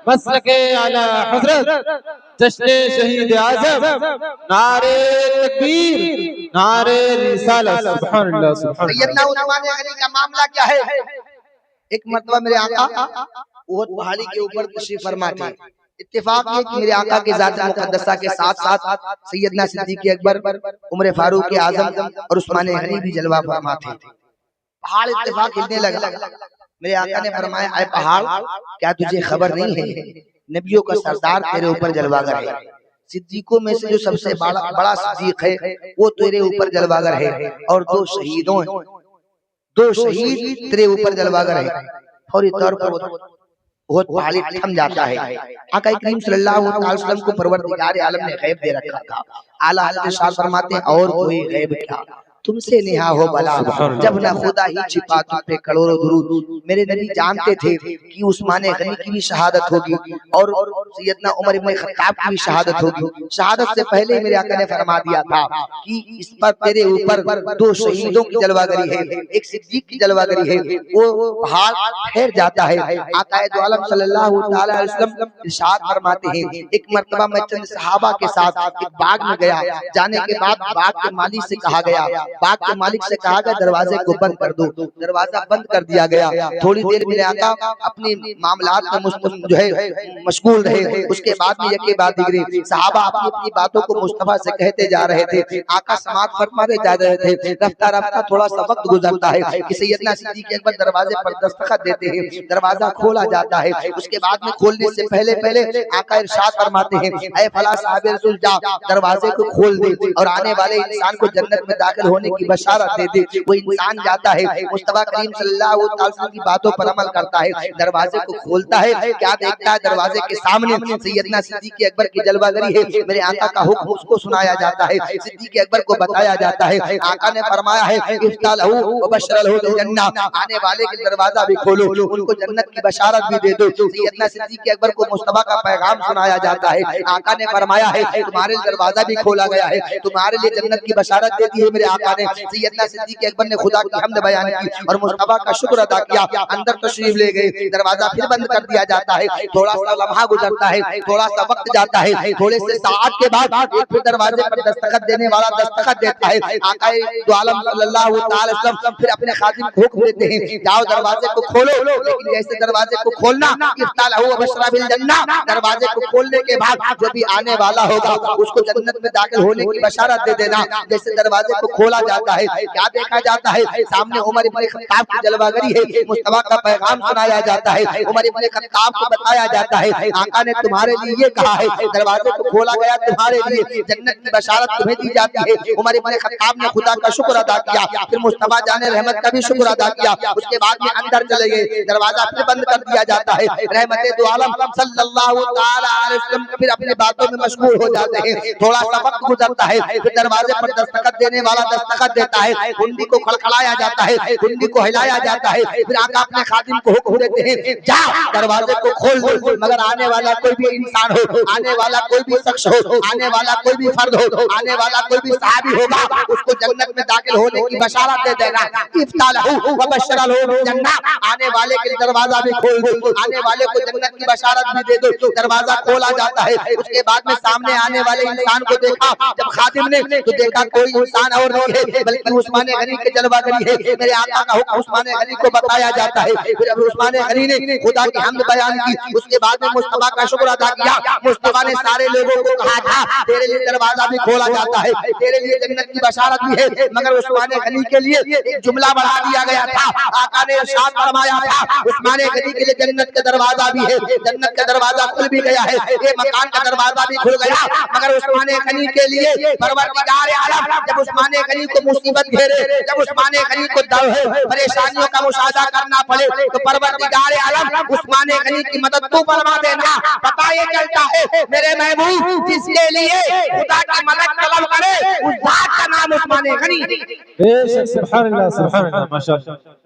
मसलके आला हज़रत, जश्न शहीद आज़म, नारे तकबीर, नारे रिसालत। सुभान अल्लाह सुभान अल्लाह। सैयदना उस्मान गनी का मामला क्या है। एक मर्तबा मेरे आका वो पहाड़ी के ऊपर तशरीफ फरमा थे। इत्तेफाक ये कि मेरे आका के ज़ात मुक़द्दसा के साथ साथ सैयदना सिद्दीक़ अकबर, उमर फारूक आज़म और उस्मान गनी भी जलवा फरमा थे। पहाड़ इत्तेफाक हिलने लगा। मेरे आका ने फरमाया ऐ पहाड़ क्या तुझे खबर नहीं है नबियों का सरदार तेरे ऊपर जलवागर है। सिद्दीकों में से जो सबसे बड़ा सिद्दीक है वो तेरे ऊपर जलवागर है, और दो शहीद तेरे ऊपर जलवागर है। फौरी तौर पर बहुत पहाड़ी थम जाता है। आका करीम सल्लल्लाहु अलैहि वसल्लम को परवरदिगार आलम ने गैब दे रखा था। आला हज़रत इरशाद फरमाते हैं और कोई गैब क्या, तुमसे नेहा हो बला, जब न खुदा ही छिपा तुम पे करोड़ों दुरूद। मेरे नबी जानते थे कि उस्मान गनी की भी शहादत होगी और सैयदना उमर इब्न खत्ताब की भी शहादत होगी। शहादत से पहले मेरे आका ने फरमा दिया था कि इस पर तेरे ऊपर दो शहीदों की जलवागरी है, एक सिद्दीक की जलवागरी है, वो पहाड़ ठहर जाता है। आका दो आलम सल्लल्लाहु अलैहि वसल्लम इरशाद फरमाते हैं, एक मर्तबा मैं चंद सहाबा के साथ एक बाग में गया, जाने के बाद बाग के मालिक से कहा गया, बाग के मालिक से कहा गया दरवाजे को बंद कर दो। दरवाजा बंद कर दिया गया। थोड़ी देर मेरे आका अपने मामलात में जो है मशगूल रहे। उसके बाद में यके बाद दिगरे सहाबा अपनी अपनी बातों को मुस्तफा से कहते जा रहे थे। आका समात फरमाते जा रहे थे। रफ्ता रफ्ता थोड़ा सा वक्त गुजरता है कि सैयदना सिद्दीक अकबर दरवाजे पर दस्तखत देते हैं, दरवाजा खोला जाता है। उसके बाद में खोलने से पहले पहले आका इरशाद फरमाते हैं, ऐ फला साहिब रसूल जा दरवाजे को खोल दे और आने वाले इंसान को जन्नत में दाखिल होने की बशारत दे दे। वो इंसान जाता है, मुस्तफा करीम सल्लल्लाहु अलैहि वसल्लम की बातों पर अमल करता है, दरवाजे को खोलता है, क्या देखता है दरवाजे के सामने सैयदना सिद्दीक अकबर की जलवागरी है। मेरे आका का हुक्म उसको सुनाया जाता है, सिद्दीक अकबर को बताया जाता है। आका ने फरमाया है इफ्ता लहू व बशर लहू बिल जन्नह, आने वाले के दरवाजा भी खोलो, उनको जन्नत की बशारत भी दे दो। सैयदना सिद्दीक अकबर को मुस्तफा का पैगाम सुनाया जाता है। आका ने फरमाया है तुम्हारे दरवाजा भी खोला गया है, तुम्हारे लिए जन्नत की बशारत दे दी है। मेरे आका ने सैयदना सिद्दीक अकबर ने खुदा की हम्द बयान की और मुस्तफा का शुक्र अदा किया। अंदर तशरीफ ले गए, दरवाजा फिर बंद कर दिया जाता है। थोड़ा सा लम्हा गुजरता है, थोड़ा सा वक्त जाता है, थोड़े से साथ के बाद एक फिर दरवाजे पर दस्तखत देने वाला दस्तखत देता है। आका दो आलम सल्लल्लाहु अलैहि वसल्लम फिर अपने खादिम को हुक्म देते हैं, जाओ दरवाजे को खोलो। लेकिन जैसे दरवाजे को खोलना इफ्ता लहू व बशर बिल जन्नह, दरवाजे को खोलने के बाद जो भी आने वाला होगा उसको जन्नत में दाखिल होने की बशारत दे देना। जैसे दरवाजे को खोला जाता है, क्या देखा जाता है, सामने उमर इब्न खत्ताब की जलवागरी है। मुस्तफा का पैगाम सुनाया जाता है, उमर इब्न खत्ताब को बताया जाता है, आका ने तुम्हारे लिए ये कहा है, दरवाजे को खोला गया तुम्हारे लिए, जन्नत की बशारत तुम्हें दी जाती है। उमर इब्न खत्ताब ने खुदा का शुक्र अदा किया, फिर मुस्तफा जाने रहमत का भी शुक्र अदा किया। उसके बाद में अंदर चले गए, दरवाजा फिर बंद कर दिया जाता है। रहमत दो आलम सल्लल्लाहु अलैहि वसल्लम फिर अपनी बातों में मशगूल हो जाते हैं। थोड़ा सा वक्त गुजरता है, फिर दरवाजे पर दस्तखत देने वाला दस्तखत देता है, कुंडी को खड़खड़ाया जाता है, कुंडी को हिलाया जाता है। फिर आका अपने खादिम को हुक्म देते हैं, जा दरवाजे को खोल दो, मगर आने वाला कोई भी इंसान हो, आने वाला कोई भी शख्स हो, आने वाला कोई भी फर्द हो, आने वाला कोई भी सहाबी होगा, उसको जन्नत में दाखिल होने की बशारत दे देना। इफ्ता लहू व बशर लहू बिल जन्नह, आने वाले के दरवाजा भी खोल दो, आने वाले को जन्नत की बशारत भी दे दो। दरवाजा खोला जाता है। उसके बाद में सामने आने वाले इंसान को देखा जब खादिम ने, तो देखा कोई इंसान और नहीं है बल्कि उस्मान गनी के जलवागरी है। मेरे आका का हुक्म उस्मान गनी को बताया जाता है। फिर अब उस्मान गनी ने खुदा की हम्द बयान की, उसके बाद में मुस्तफा का शुक्र अदा किया। मुस्तफा ने सारे लोगों को कहा था तेरे लिए दरवाजा भी खोला जाता है, तेरे लिए जन्नत की बशारत भी है, मगर उस्मान गनी के लिए एक जुमला बढ़ा दिया गया था। आका ने इरशाद फरमाया था उस्मान गनी के लिए जन्नत का दरवाजा भी है, जन्नत का दरवाजा खुल भी गया है, ये मकान का दरवाजा भी खुल गया, मगर उस्मान गनी के लिए परवरदिगार आलम जब उस्मान गनी को मुसीबत घेरे, जब उस्मान गनी को परेशानियों का मुशाहदा करना पड़े, तो परवरदिगार आलम उस्मान गनी की मदद तू फरमा देना। पता ये चलता है मेरे महबूब जिसके लिए खुदा की मदद तलब करे उस जात का नाम उस्मान गनी। सुभान अल्लाह, सुभान अल्लाह, माशाअल्लाह।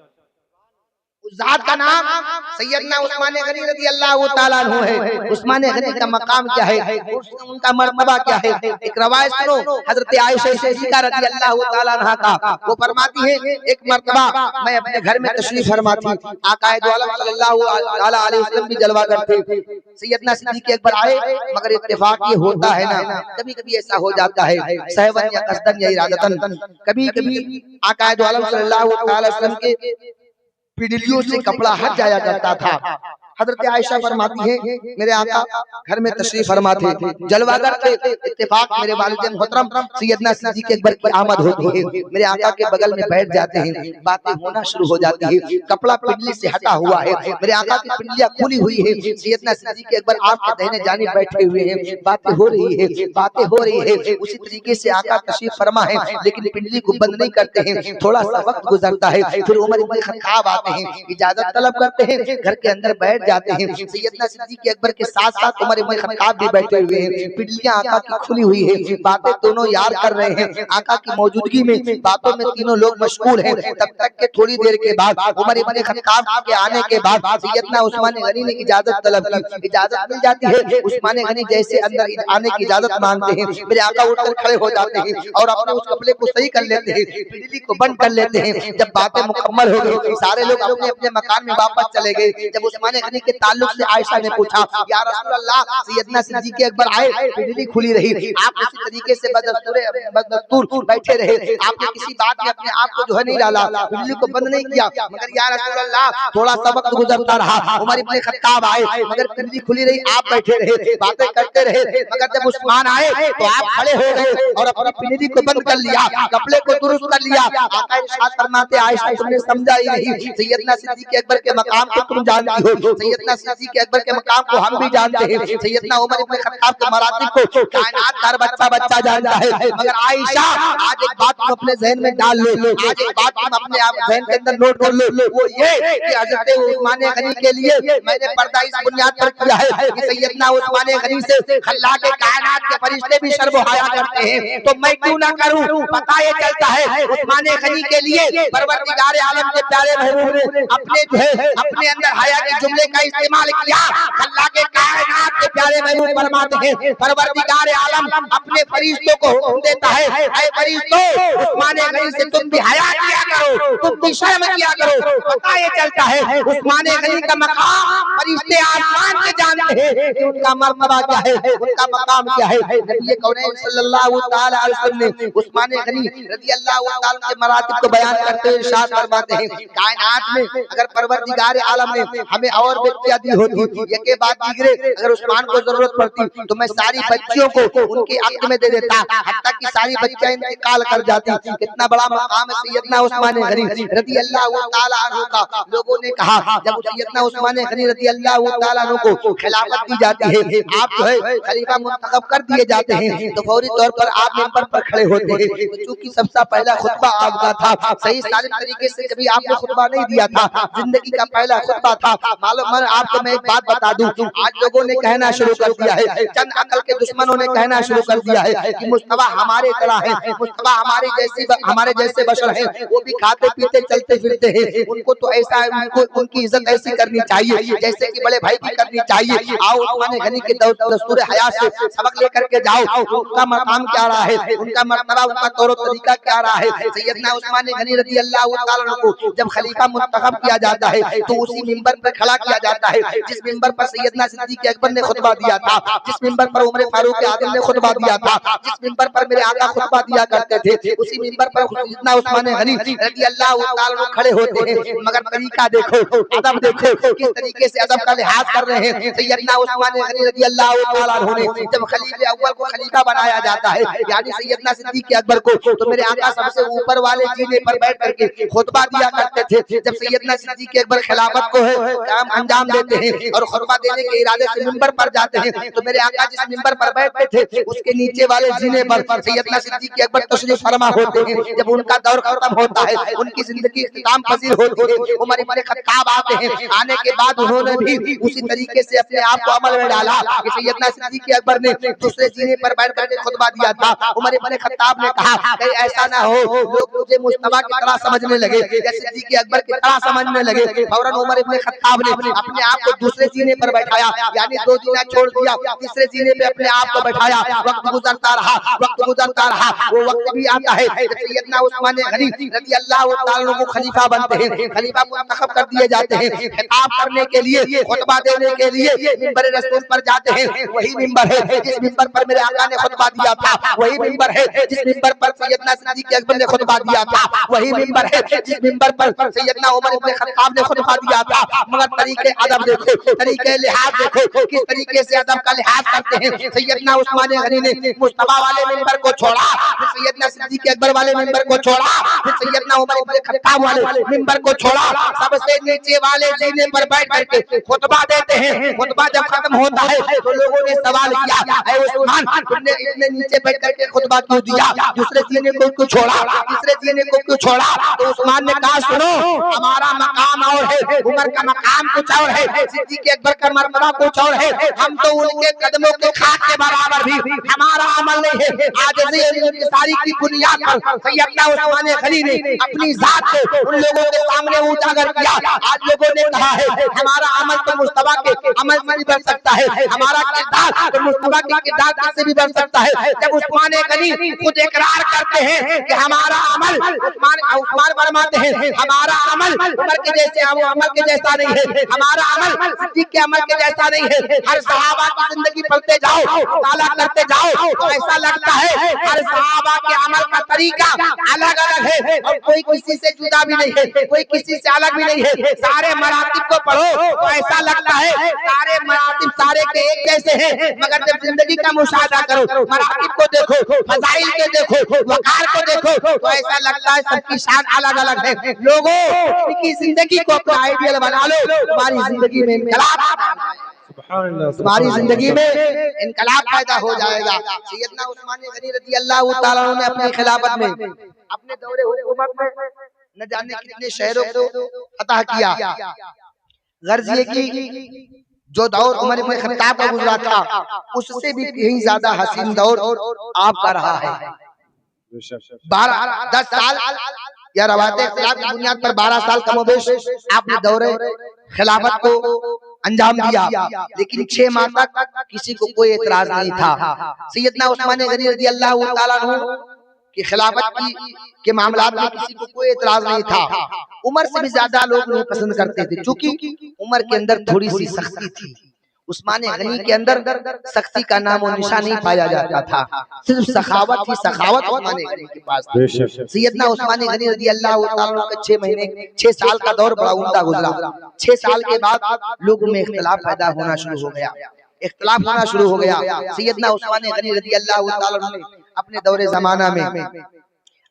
उस जात का नाम सैयदना उस्मान गनी रज़ी अल्लाह ताला अन्हु है। उस्मान गनी का मकाम क्या है, उनका मर्तबा क्या है, एक रवायत सुनो हजरत आयशा सिद्दीका रज़ी अल्लाह ताला अन्हा का। वो फरमाती है एक मर्तबा मैं अपने घर में तशरीफ फरमा थी, आका दो आलम सल्लल्लाहु अलैहि वसल्लम भी जलवागर थे। सैयदना सिद्दीक अकबर आए, मगर इत्तेफाक ये होता है ना, कभी कभी ऐसा हो जाता है सहवन या कसदन या इरादतन, कभी कभी आका दो आलम सल्लल्लाहु अलैहि वसल्लम के पिडलियों से कपड़ा हट जाया करता था। हजरत आयशा फरमाती है मेरे आका घर में तशरीफ फरमा थे, जलवागर थे, इत्तेफाक मेरे वालिद मोहतरम सैयदना सिद्दीक अकबर की आमद होती है। मेरे आका के बगल में बैठ जाते हैं, बातें होना शुरू हो जाती है, कपड़ा पिंडली से हटा हुआ है, मेरे आका की पिंडलियां खुली हुई है, सैयदना सिद्दीक अकबर आपके दाहिने जानिब बैठे हुए हैं, बातें हो रही है, बातें हो रही है। उसी तरीके से आका तशरीफ फरमा है, लेकिन पिंडली को बंद नहीं करते हैं। थोड़ा सा वक्त गुजरता है, फिर उमर इब्न खत्ताब आते हैं, इजाजत तलब करते हैं, घर के अंदर बैठ जाते हैं। सैयदना सिद्दीक़ अकबर के साथ साथ उमर इब्न खत्ताब भी बैठे हुए हैं। पिंडलियां आका की खुली हुई है, बातें दोनों यार कर रहे हैं। आका की मौजूदगी में बातों में तीनों लोग मशगूल हैं। तब तक के थोड़ी देर के बाद उमर इब्न खत्ताब के आने के बाद सैयदना उस्मान गनी ने इजाजत तलब की। इजाजत मिल जाती है। उस्मान गनी जैसे अंदर आने की इजाजत मांगते हैं, मेरे आका उठकर खड़े हो जाते हैं और अपने उस कपड़े को सही कर लेते हैं, पिंडली को बंद कर लेते हैं। जब बातें मुकम्मल हो गई, सारे लोग अपने अपने मकान में वापस चले गए। जब उस्मान गनी के ताल्लुक से आयशा ने पूछा, या रसूल अल्लाह, सैयदना सिद्दीक़ अकबर आए, पिंडली खुली रही, आप उसी तरीके से बदस्तूर बैठे रहे, आपने किसी बात में अपने आप को जो है नहीं डाला, पिंडली को बंद नहीं किया, मगर या रसूल अल्लाह थोड़ा सा वक्त गुजरता रहा, उमर इब्न खत्ताब आए, मगर पिंडली खुली रही, आप बैठे रहे, बातें करते रहे, मगर जब उस्मान आए तो आप खड़े हो गए और अपनी पिंडली को बंद कर लिया, कपड़े को दुरुस्त कर लिया। आका इरशाद फरमाते, आयशा तुमने समझा ही नहीं, सैयदना सिद्दीक़ अकबर के मकाम को तुम जानती हो, सैयदना सिद्दीक़ अकबर के मकाम को हम भी जानते हैं, सैयदना उमर इब्न खत्ताब के मरातिब को कायनात का बच्चा बच्चा जानता है, मगर आयशा आज एक बात तुम अपने ज़हन में डाल लो, आज एक बात तुम अपने आप ज़हन के अंदर नोट कर लो, वो ये कि हज़रत उस्मान गनी के लिए मैंने पर्दा इस बुनियाद पर किया है कि सैयदना उस्मान गनी से खल्लाक़े कायनात के फरिश्ते भी शर्म हया करते हैं, तो मैं क्यों ना करूं। पता ये चलता है उस्मान गनी के लिए परवरदिगार आलम के प्यारे महबूब ने अपने जो है अपने अंदर हया के जुमले का इस्तेमाल किया। खल्लाक़े कायनात के प्यारे महबूब फरमाते हैं, परवरदिगार आलम अपने फरिश्तों को हुक्म देता है, ऐ फरिश्तों, उस्मान गनी से तुम भी हया किया करो, तुम भी शर्म किया करो। पता ये चलता है उस्मान गनी का मकाम फरिश्ते आसमान से जानते हैं कि उनका मर्तबा क्या है, उनका मकाम क्या है। नबी कौनैन सल्लल्लाहु तआला अलैहि वसल्लम ने उस्मान गनी रज़ियल्लाहु तआला के मरातिब को बयान करते हुए इरशाद फरमाते हैं, कायनात में अगर परवरदिगार आलम ने हमें और बच्चियां दी होती, यके बाद दीगरे अगर उस्मान को जरूरत पड़ती तो मैं सारी बच्चियों को उनके हक में दे देता, हत्ता कि सारी बच्चियां इंतकाल कर जाती। कितना बड़ा मकाम है सैयदना उस्मान गनी रज़ियल्लाहु तआला अन्हु का। लोगों ने कहा जब सैयदना उस्मान गनी रज़ियल्लाहु तआला अन्हु को खिलाफत दी जाती है, आप जो है खलीफा मुंतखब कर दिए जाते हैं, तो फौरी तौर पर आप मिंबर पर खड़े होते हैं। क्योंकि सबसे पहला खुतबा आपका था, सही सालिम तरीके से कभी आपने खुतबा नहीं दिया था, जिंदगी का पहला खुतबा था। मालूम है आपको मैं एक बात बता दूं, आज लोगों ने कहना शुरू कर दिया है, चंद अकल के दुश्मनों ने कहना शुरू कर दिया है कि मुस्तफा हमारे तरह है, मुस्तफा हमारे जैसे बशर हैं, वो भी खाते पीते चलते फिरते हैं, उनको तो ऐसा उनकी इज्जत ऐसी करनी चाहिए जैसे कि बड़े भाई की करनी चाहिए। आओ उस्मान गनी के दस्तूर हयात से सबक लेकर के जाओ, उनका मकाम क्या रहा है, उनका मर्तबा, उनका तौर तरीका क्या रहा है। सैयदना उस्मान गनी रज़ियल्लाहु तआला अन्हु को जब खलीफा मुंतखब किया जाता है तो उसी मिंबर पर खड़ा किया जाता है जिस मिंबर पर सैयदना सिद्दीक़ अकबर ने खुतबा दिया था, जिस मिंबर पर उमर फारूक आज़म ने खुतबा दिया था, जिस मिंबर पर मेरे आका खुतबा दिया करते थे, उसी मिंबर पर सैयदना उस्मान गनी रज़ियल्लाहु तआला अन्हु खड़े होते हैं। मगर तरीका देखो, अदब देखो, किस तरीके से अदब का लिहाज कर रहे हैं। सैयदना उस्मान गनी रज़ियल्लाहु तआला अन्हु ने जब खलीफे अव्वल को खलीफा बनाया जाता है, यानी सैयदना सिद्दीक़ अकबर को, तो मेरे आका सबसे ऊपर वाले जीने पर बैठ करके खुतबा दिया करते थे। जब सैयदना सिद्दीक़ अकबर खिलाफत को है काम अंजाम देते हैं और खुतबा देने के इरादे से मिंबर पर जाते हैं, तो मेरे आका जिस मिंबर पर बैठते थे उसके नीचे वाले जीने पर सैयदना सिद्दीक़ अकबर तशरीफ फरमा होते हैं। जब उनका दौर खत्म होता है, उनकी जिंदगी इख्तिताम पजीर होती है, उमर इब्न खत्ताब आते हैं। आने के बाद उन्होंने भी उसी तरीके से अपने आप को अमल में डाला कि सैयदना सिद्दीक़ अकबर ने दूसरे जीने पर बैठ करके खुतबा दिया था। उमर इब्न खत्ताब ने कहा कहीं ऐसा ना हो लोग मुझे मुस्तफा की तरह समझने लगे या सिद्दीक़ अकबर की तरह समझने लगे। फौरन उमर इब्न खत्ताब ने अपने आप को दूसरे जीने पर बैठाया, यानी दो जीना छोड़ दिया, तीसरे जीने पे अपने आप को बैठाया। वक्त गुजरता रहा, वक्त गुजरता रहा, वो वक्त भी आता है जब सैयदना उस्मान गनी रज़ियल्लाहु तआला अन्हु को खलीफा बनते हैं, खलीफा मुंतखब कर दिए जाते हैं। खिताब करने के लिए, खुतबा देने के लिए मिंबर रसूल पर जाते हैं। वही मिंबर है जिस मिंबर पर मेरे आका ने खुतबा दिया था, वही मिंबर है जिस मिंबर पर सैयदना सिद्दीक़ अकबर ने खुतबा दिया था, वही मिंबर है जिस मिंबर पर सैयदना उमर इब्न खत्ताब ने खुतबा दिया था। मगर तरीके अदब देखो, तरीके लिहाज देखो, किस तरीके से अदब का लिहाज करते हैं। सैयदना उस्मान गनी ने मुस्तफा वाले मिंबर को छोड़ा, फिर सैयदना सिद्दीक़ अकबर वाले मिंबर को छोड़ा, फिर सैयदना उमर इब्न खत्ताब वाले मिंबर को छोड़ा, सबसे नीचे वाले जीने पर बैठ करके खुतबा देते हैं। खुतबा जब खत्म होता है तो लोगों ने सवाल किया, ऐ उस्मान तुमने इतने नीचे बैठ करके खुतबा क्यों दिया, दूसरे जीने को क्यों छोड़ा, तीसरे जीने को क्यों छोड़ा। तो उस्मान ने कहा सुनो, हमारा मकाम और है, उमर का मकाम कुछ और है, सिद्दीक़ अकबर का मर्तबा कुछ और है। हम तो उनके कदमों के खाक के बराबर भी हमारा अमल नहीं है। आज सारी की बुनियाद पर सैयदना उस्मान गनी ने अपनी जात को उन लोगों के सामने उजागर किया। आज लोगों ने कहा है हमारा अमल तो मुस्तफा के अमल से भी बढ़ सकता है, हमारा किरदार तो मुस्तफा के किरदार से भी बढ़ सकता है। जब उस्मान गनी खुद इकरार करते हैं कि हमारा अमल उस्मान फरमाते हैं हमारा अमल उमर के जैसे अमल के जैसा नहीं है, हमारा अमल सिद्दीक़ के अमल के जैसा नहीं है। हर सहाबा की जिंदगी पढ़ते जाओ, ताला करते जाओ तो ऐसा लगता है हर सहाबा के अमल का तरीका अलग अलग है और कोई किसी से जुदा भी नहीं है, कोई किसी से अलग भी नहीं है। सारे मरातिब को पढ़ो तो ऐसा लगता है सारे मरातिब सारे के एक जैसे हैं, मगर जब जिंदगी का मुशाहिदा करो, मरातिब को देखो, फज़ाइल को देखो, वक़ार को देखो तो ऐसा लगता है सबकी शान अलग अलग है। लोगों इनकी जिंदगी को अपना आइडियल बना लो, तुम्हारी जिंदगी में तुम्हारी जिंदगी में इनकलाब पैदा हो जाएगा। सैयदना उस्मान गनी रज़ी अल्लाह तआला अन्हु ने अपनी खिलाफत में अपने दौरे हुकूमत में न जाने कितने शहरों को फतह किया। गर्ज ये की जो दौर उमर इब्न खत्ताब का गुजरा था उससे भी कहीं ज्यादा हसीन दौर आपका रहा है। 10 साल या रवायत इख्तिलाफ की बुनियाद पर 12 साल कमोबेश आपने दौरे खिलाफत को अंजाम दिया, लेकिन 6 माह तक किसी को कोई एतराज नहीं था। सैयदना उस्मान गनी रज़ी अल्लाह तआला अन्हु की खिलाफत के मामलात में किसी को कोई एतराज नहीं था। उमर से भी ज्यादा लोग उन्हें पसंद करते थे, क्योंकि उमर के अंदर थोड़ी सी सख्ती थी। उस्मान गनी के अंदर सख्ती का नाम और निशान नहीं पाया जाता था, सिर्फ सखावत ही सखावत उस्मान गनी के पास थी। सैयदना उस्मान गनी रज़ी अल्लाह तआला अन्हु का 6 साल का दौर बड़ा उम्दा गुजरा। 6 साल के बाद लोगों में इख्तिलाफ पैदा होना शुरू हो गया, इख्तिलाफ होना शुरू हो गया। सैयदना उस्मान गनी रज़ी अल्लाह तआला अन्हु ने अपने दौरे जमाना में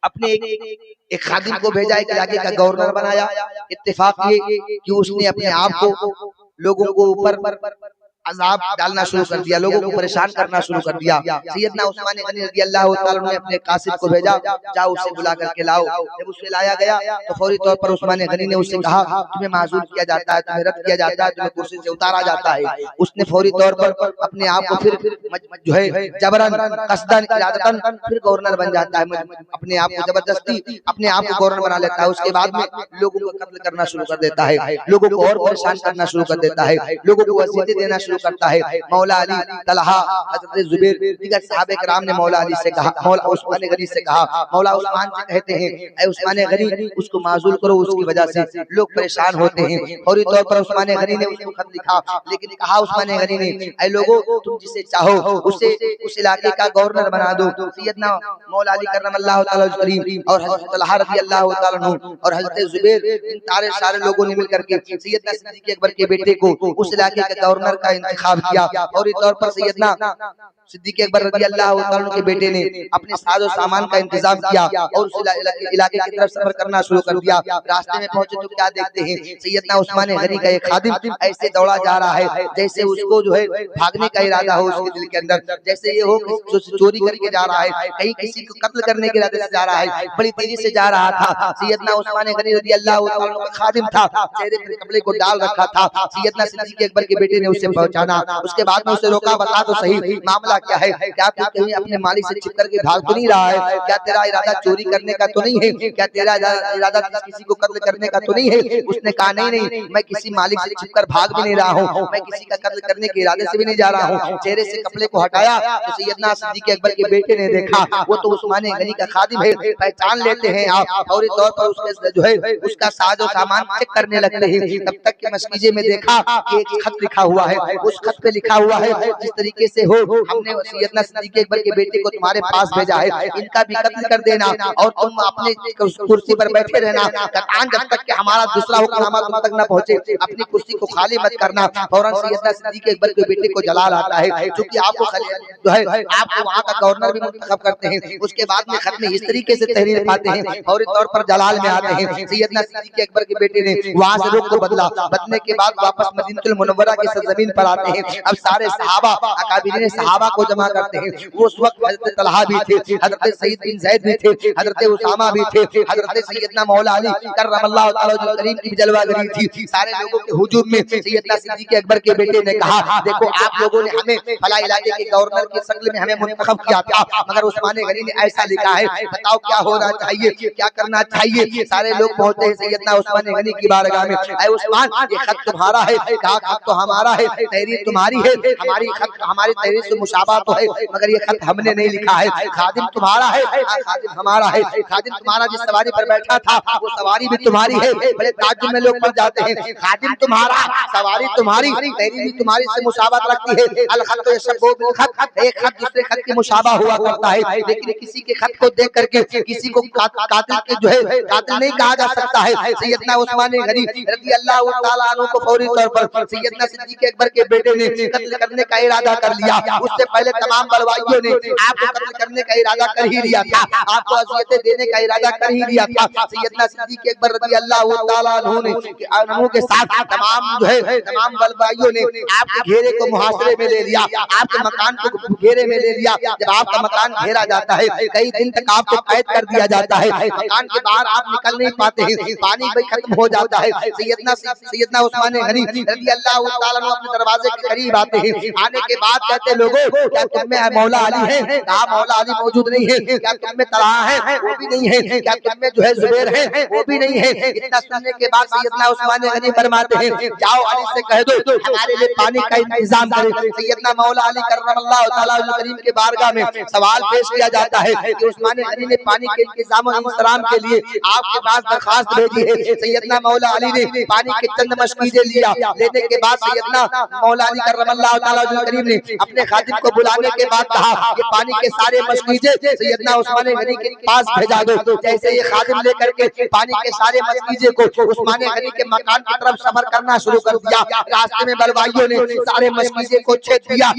अपने एक खादिम को भेजा, एक इलाके का गवर्नर बनाया। इत्तेफाक ये कि उसने अपने आप को लोगों को ऊपर अजाब डालना शुरू कर दिया, लोगों को परेशान करना शुरू कर दिया। सैयदना उस्मान गनी रज़ी अल्लाह तआला अन्हु ने अपने कासिद को भेजा, जाओ उसे बुला करके लाओ। जब उसे लाया गया तो फौरी तौर पर उस्मान गनी ने उससे कहा तुम्हें माजूर किया जाता है, तुम्हें रद्द किया जाता है, तुम्हें कुर्सी से उतारा जाता है। उसने फौरी तौर पर अपने आप को फिर जो है जबरन कसदन इरादतन फिर गवर्नर बन जाता है, अपने आप को जबरदस्ती अपने आप को गवर्नर बना लेता है। उसके बाद में लोगों को कत्ल करना शुरू कर देता है, लोगों को और परेशान करना शुरू कर देता है, लोगों को वसीयतें देना करता है। मौला अली, तलहा, हज़रत जुबैर, दीगर सहाबे किराम ने मौला अली से कहा, मौला उस्मान गनी से कहा, मौला उस्मान से कहते हैं ऐ उस्मान गनी उसको माजूल करो, उसकी वजह से लोग परेशान होते हैं। फौरी तौर पर उस्मान गनी ने उसको खत लिखा, लेकिन कहा उस्मान गनी ने ऐ लोगों तुम जिसे चाहो उसे उस इलाके का गवर्नर बना दो। सैयदना मौला अली करमल्लाहु तआला करीम और हज़रत तलहा रज़ी अल्लाह तआला अन्हु और हज़रत जुबैर इन सारे लोगों ने मिलकर के सैयदना सिद्दीक़ अकबर के बेटे को उस इलाके के गवर्नर का इंतखाब किया। फौरी तौर पर सैयदना सिद्दीक़ अकबर रज़ी अल्लाह तआला अन्हु के बेटे ने अपने साजो सामान का इंतजाम किया और उस इलाके की तरफ सफर करना शुरू कर दिया। रास्ते में पहुंचे तो क्या देखते हैं, सैयदना उस्मान गनी का एक खादिम ऐसे दौड़ा जा रहा है जैसे उसको जो है भागने का इरादा हो उसके दिल के अंदर, जैसे ये हो जो चोरी करके जा रहा है, कहीं किसी को कत्ल करने के इरादे से जा रहा है, बड़ी तेजी से जा रहा था। सैयदना उस्मान गनी रज़ी अल्लाह तआला अन्हु का खादिम था, चेहरे पर कपड़े को डाल रखा था। सैयदना सिद्दीक़ अकबर के बेटे ने उसे पहुंचाना, उसके बाद में उसे रोका, बता तो सही मामला क्या है, क्या तू कहीं अपने मालिक से छिप करके भाग तो नहीं रहा है, क्या तेरा इरादा चोरी करने का तो नहीं है, क्या तेरा इरादा किसी को कत्ल करने का तो नहीं है। उसने कहा नहीं, मैं किसी मालिक से छिपकर भाग भी नहीं रहा हूँ, मैं किसी का कत्ल करने के इरादे से भी नहीं जा रहा हूँ। चेहरे से कपड़े को हटाया तो सैयदना सिद्दीक़ अकबर के बेटे ने देखा वो तो उस्मान गनी का खादिम है, पहचान लेते हैं आप। फौरी तौर पर उसके जो है उसका साजो सामान चेक करने लगते हैं। तब तक के मस्कीजे में देखा कि एक खत लिखा हुआ है, उस खत पे लिखा हुआ है जिस तरीके से हो हमने सैयदना सिद्दीक़ अकबर के बेटे को तुम्हारे पास भेजा है, इनका भी कत्ल कर देना और तुम अपने कुर्सी पर बैठे रहना, जब तक कि हमारा दूसरा हुक्मनामा तुम तक न पहुंचे, अपनी कुर्सी को खाली मत करना। फौरन सैयदना सिद्दीक़ अकबर के बेटे को जलाल आता है, क्योंकि आपको जो है आपको वहाँ का गवर्नर भी मुंतखब करते हैं। उसके बाद में खत में इस तरीके से तहरीर पाते हैं, फौरी तौर पर जलाल में आते हैं। सैयदना सिद्दीक़ अकबर के बेटे ने वहाँ से रुख को बदलने के बाद वापस मदीनतुल मुनव्वरा की सरजमीन पर आते हैं। अब सारे सहाबा अकाबिरीन सहाबा को को जमा करते हैं। वो उस वक्त हजरत तलहा भी थे, हजरत सईद बिन ज़ैद भी थे, हजरत उसामा भी थे, हजरत सैयदना मौला अली करमल्लाहु ताला वजहुल करीम की जलवागरी थी। सारे लोगों के हुजूम में सैयदना सिद्दीक़ अकबर के बेटे ने कहा, देखो आप लोगों ने हमें फला इलाके के गवर्नर की शक्ल में हमें मुंतखब किया था, मगर उस्मान गनी ने ऐसा लिखा है, बताओ क्या होना चाहिए, क्या करना चाहिए। सारे लोग पहुंचते हैं सैयदना उस्मान गनी की बारगाह में, ऐ उस्मान ये खत तुम्हारा है, कहा खत तो हमारा है, तहरीर तुम्हारी है, हमारी खत हमारी तहरीर से मुशाबा तो है, मगर ये खत हमने नहीं लिखा है। खादिम तुम्हारा है, खादिम हमारा है, खादिम तुम्हारा जिस सवारी पर बैठा था वो सवारी भी तुम्हारी है। बड़े ताज्जुब में लोग पड़ जाते हैं, खादिम तुम्हारा, सवारी तुम्हारी, तहरीर भी तुम्हारी से मुशाबत रखती है। अल खत तो यशब्बु बिल खत, एक खत दूसरे खत की मुशाबा हुआ करता है, लेकिन किसी के खत को देख करके किसी को कातिल के जो है कातिल नहीं कहा जा सकता है। सैयदना उस्मान गनी रज़ियल्लाहु ताला अन्हु को फौरी तौर पर सैयदना सिद्दीक़ अकबर के बेटे ने कत्ल करने का इरादा कर लिया। उससे पहले तमाम बलवाइयों ने आपको कत्ल करने का इरादा कर ही लिया था, आपको अज़ियतें देने का इरादा कर ही लिया था। सैयदना सिद्दीक़ अकबर रज़ियल्लाहु ताला अन्हु के साथ तमाम जो है तमाम बलवाइयों ने आपके घेरे को मुहासरे में ले लिया, आपके मकान को घेरे में ले लिया। जब आपका मकान घेरा जाता है कई दिन तक आपको कैद कर दिया जाता है, मकान के बाहर आप निकल नहीं पाते हैं, पानी भी खत्म हो जाता है। सैयदना उस्मान गनी रज़ियल्लाहु ताला अन्हु अपने दरवाजे के करीब आते हैं, आने के बाद कहते लोगों क्या तुम में मौला अली है? कहा मौला अली मौजूद नहीं है। क्या तुम में तलहा है? वो भी नहीं है। क्या तुम में जो है जुबैर है? वो भी नहीं है। इतना सुनने के बाद सैयदना उस्मान गनी फरमाते हैं, जाओ अली से कह दो हमारे लिए पानी का इंतजाम करे। सैयदना मौला अली करमल्लाहु ताला वजहुल करीम के बारगाह में सवाल पेश किया जाता है कि उस्मान गनी ने पानी के इंतजाम और इंतजाम के लिए आपके पास दरखास्त भेजी है। सैयदना मौला अली ने पानी के चंद मशकीजे लिया, लेने के बाद सैयदना मौला अली करमल्लाहु ताला वजहुल करीम ने अपने खादिम को बुलाने के बाद कहा कि पानी के सारे मशकीजे सैयदना उस्मान गनी के पास भेजा दो। जैसे ये खादिम लेकर के पानी के सारे मशकीजे को उस्मान गनी के मकान की तरफ सफर करना शुरू कर दिया, रास्ते में बलवाइयों ने सारे मशकीजे को छेद दिया,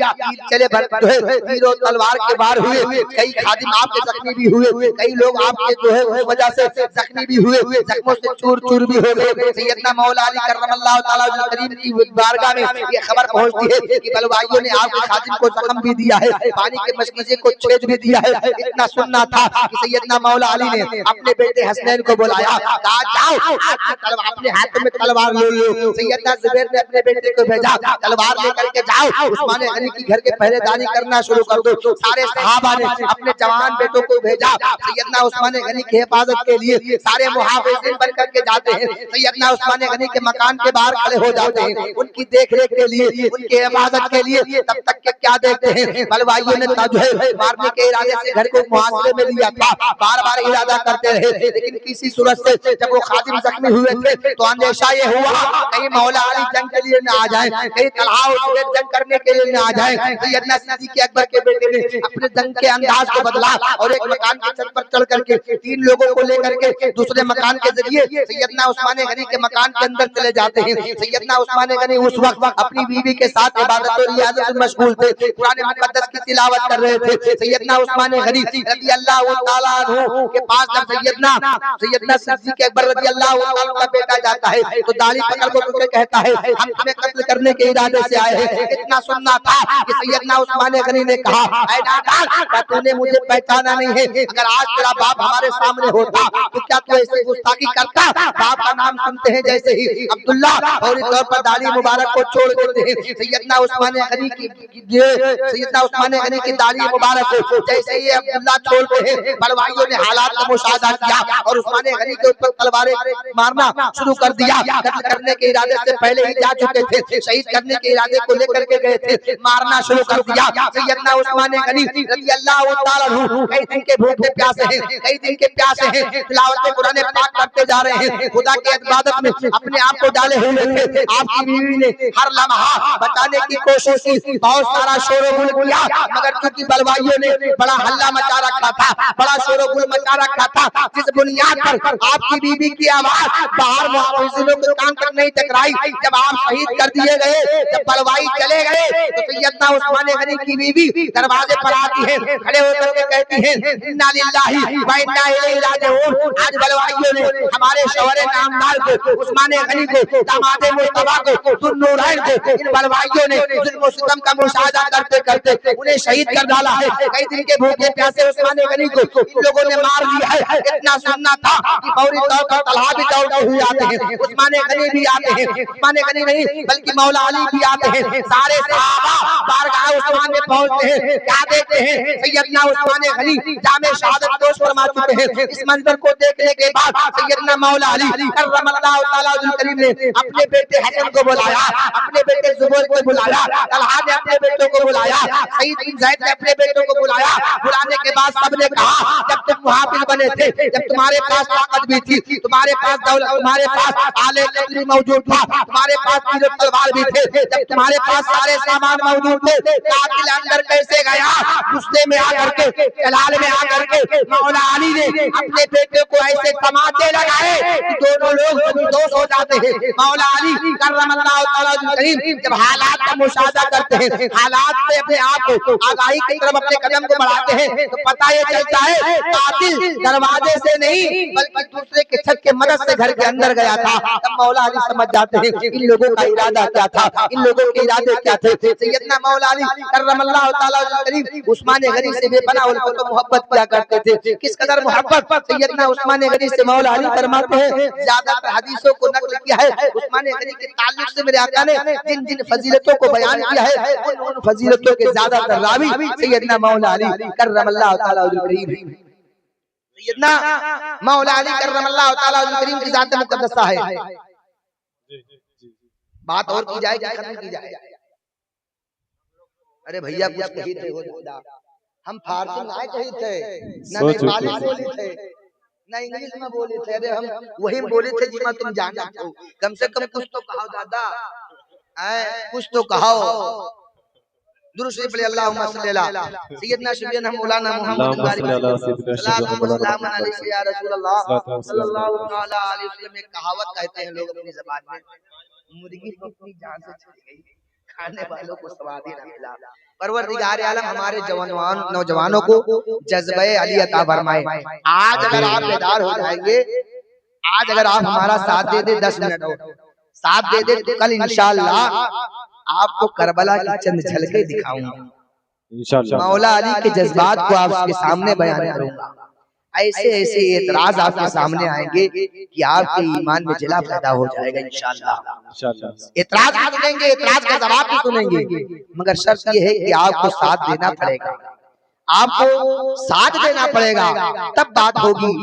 चले जो है तीरों तलवार के बाहर हुए, कई खादिम आपके जख्मी भी हुए, कई लोग आपके जो है उस वजह से जख्मी भी हुए, जख्मों से चूर चूर भी हो गए। सैयदना मौला अली करमल्लाहु ताला वजहुल करीम की बारगाह में ये खबर पहुंचती है कि बलवाइयों ने आपके खादिम को जख्म भी दिया है, पानी के मशकीजे को छेद भी दिया है। इतना सुनना था कि सैयदना मौला अली ने अपने बेटे हसनैन को बुलाया, कहा जाओ अपने हाथ में तलवार ले लो। सैयदना जुबैर ने अपने बेटे को भेजा, तलवार लेकर के जाओ उस्मान गनी की घर के पहरेदारी करना शुरू कर दो। सारे सहाबा ने अपने जवान बेटों को भेजा सैयदना उस्मान गनी की हिफाजत के लिए, सारे मुहाफिज़ीन बन करके जाते हैं, सैयदना उस्मान गनी के मकान के बाहर खड़े हो जाते हैं उनकी देखरेख के लिए, उनके हिफाजत के लिए। तब तक के क्या देखते हैं बलवाइयों ने जो है मारने के इरादे से घर को मुहासरे में लिया था, बार बार इरादा करते रहे, लेकिन किसी सूरत से जब वो खादिम जख्मी हुए थे तो अंदेशा ये हुआ कहीं मौला अली जंग के लिए न आ जाए, कहीं तलहा और जुबैर जंग करने के लिए न आ जाए। सैयदना सिद्दीक़ अकबर के बेटे ने अपने जंग के अंदाज को बदला और एक मकान की छत पर चढ़ करके 3 लोगों को लेकर के दूसरे मकान के जरिए सैयदना उस्मान गनी के मकान के अंदर चले जाते हैं। सैयदना उस्मान गनी उस वक्त अपनी बीवी के साथ इबादत और रियाजत में मशगूल थे, कुरान मुकद्दस की तिलावत कर रहे थे। सैयदना उस्मान गनी रज़ियल्लाहु ताला अन्हु के पास जब सैयदना सिद्दीक़ अकबर रज़ियल्लाहु ताला का बेटा जाता है तो दाढ़ी पकड़ को कहता है हम तुम्हें कत्ल करने के इरादे से आए हैं। इतना सुनना था कि सैयदना उस्मान गनी ने कहा, ऐ नादान क्या तूने मुझे पहचाना नहीं है? अगर आज तेरा बाप हमारे सामने होता तो क्या तू ऐसे गुस्ताखी करता? बाप का नाम सुनते हैं जैसे ही अब्दुल्ला फौरी तौर पर दाढ़ी मुबारक को छोड़ देते हैं। सैयदना उस्मान गनी की दाढ़ी मुबारक को जैसे ही अब्दुल्ला छोड़ते हैं बलवाइयों ने हालात का मुशाहदा किया और उस्मान गनी के ऊपर तलवारें मारना शुरू कर दिया। कत्ल करने के इरादे से पहले ही जा चुके थे, शहीद करने के इरादे को लेकर के गए थे, मारना शुरू कर दिया। सैयदना उस्मान गनी रज़ियल्लाहु ताला अन्हु कई दिन के भूखे प्यासे हैं, कई दिन के प्यासे हैं, तिलावत कुरान पाक करते जा रहे हैं, खुदा की इबादत में अपने आप को डाले हुए थे। आपकी बीवी ने हर लम्हा बचाने की कोशिश की, बहुत सारा शोर-गुल किया, मगर क्योंकि बलवाइयों ने बड़ा हल्ला मचा रखा था, बड़ा शोर-गुल मचा रखा था, जिस बुनियाद पर आपकी बीवी की आवाज बाहर मुहाफिज़ीनों के कान तक नहीं टकराई। जब आप शहीद कर दिए गए, जब बलवाई चले गए तो सैयदना उस्मान गनी की बीवी दरवाजे पर आती है, खड़े होकर के कहती है इन्ना लिल्लाहि व इन्ना इलैहि राजिऊन। आज बलवाइयों ने हमारे शौहरे नामदार को, उस्मान गनी को, दामादे मुस्तफा को, दुन्नूरैन को, इन बलवाइयों ने जुल्म और सितम का मुशाहदा करते करते उन्हें शहीद कर डाला है। कई दिन के भूखे प्यासे उस्मान गनी को इन लोगों ने मार दिया है। इतना सुनना था कि फौरी तौर पर तलहा भी दौड़ते हुए आते हैं, उस्मान गनी भी आते हैं। उस्मान गनी नहीं बल्कि मौला अली भी आते हैं। सारे सहाबा बारगाह उस्मान में पहुंचते हैं। क्या देखते हैं, सैयदना उस्मान गनी जामे शहादत नोश फरमा चुके हैं। इस मंजर को देखने के बाद सैयदना मौला अली करमल्लाहु तआला वजहुल करीम ने अपने बेटे हसन को बुलाया, अपने बेटे जुबैर को बुलाया, तलहा ने अपने बेटों को बुलाया, सईद बिन ज़ैद ने अपने बेटों को बुलाया। बुलाने के बाद सबने कहा जब तुम मुहाफिज बने थे, जब तुम्हारे पास ताकत भी थी, तुम्हारे पास दौलत, तुम्हारे पास आले कत्ल भी मौजूद था, तुम्हारे पास तीर तलवार भी थे, जब तुम्हारे पास सारे सामान मौजूद थे, कातिल अंदर कैसे गया? गुस्से में आकर के, जलाल में आकर के मौला अली ने अपने बेटे को ऐसे तमाचे लगाए कि दोनों लोग निर्दोष हो जाते हैं। मौला अली करमल्लाहु तआला वजहुल करीम जब हालात का मुशाहदा करते हैं, हालात से अपने आप को आगाही की तरफ अपने कदम को बढ़ाते हैं, तो पता ये चलता है कातिल दरवाजे से नहीं बल्कि दूसरे के छत के मदद से घर के अंदर गया था। तब मौला अली समझ जाते हैं इन लोगों का इरादा क्या था, इन लोगों के इरादे क्या थे। सैयदना मौला अली करमल्लाहु तआला वजहुल करीम उस्मान गनी से बेपनाह उनको तो मोहब्बत किया करते थे। किस कदर मोहब्बत, सैयदना उस्मान गनी से मौला अली फरमाते हैं, ज्यादातर हदीसों को नकल किया है उस्मान गनी के ताल्लुक से मेरे आका ने जिन जिन फजीलतों को बयान किया है उन फजीलतों के ज्यादातर रावी सैयदना मौला अली करमल्लाहु तआला वजहुल करीम। सैयदना मौला अली करमल्लाहु तआला वजहुल करीम की जात मुकद्दसा है। बात और की जाए कि खत्म की जाए? अरे भैया कुछ कही थे, हम फारसी ना कही थे, ना नेपाली बोली थे, ना इंग्लिश में बोले थे। अरे हम वही बोले थे जिसमें तुम जाना हो। कम से कम कुछ तो कहो दादा, कुछ तो कहो। दुरूद शरीफ पढ़िए, अल्लाहुम्मा सल्ली अला सय्यदना शफीना मौलाना मुहम्मद सल्लल्लाहु अलैहि वसल्लम। एक कहावत कहते हैं लोग अपनी ज़बान में, मुर्गी तो अपनी जान से चली गई, खाने वालों को स्वाद ही न मिला। परवरदिगार आलम हमारे नौजवानों को जज्बे अली अता फरमाए। आज अगर आप बेदार हो जाएंगे, आज अगर आप हमारा साथ दे दे, 10 मिनट और साथ दे दे, तो कल इंशाअल्लाह आपको करबला की चंद झलकें दिखाऊंगा। इंशाअल्लाह मौला अली के जज्बात को आपके सामने बयान करूंगा। ऐसे ऐसे एतराज आपके सामने आएंगे कि आपके ईमान में जला पैदा हो जाएगा इंशाअल्लाह। एतराज भी सुनेंगे, एतराज का जवाब भी सुनेंगे, मगर शर्त ये है कि आपको साथ देना पड़ेगा, आपको साथ देना पड़ेगा, तब बात होगी,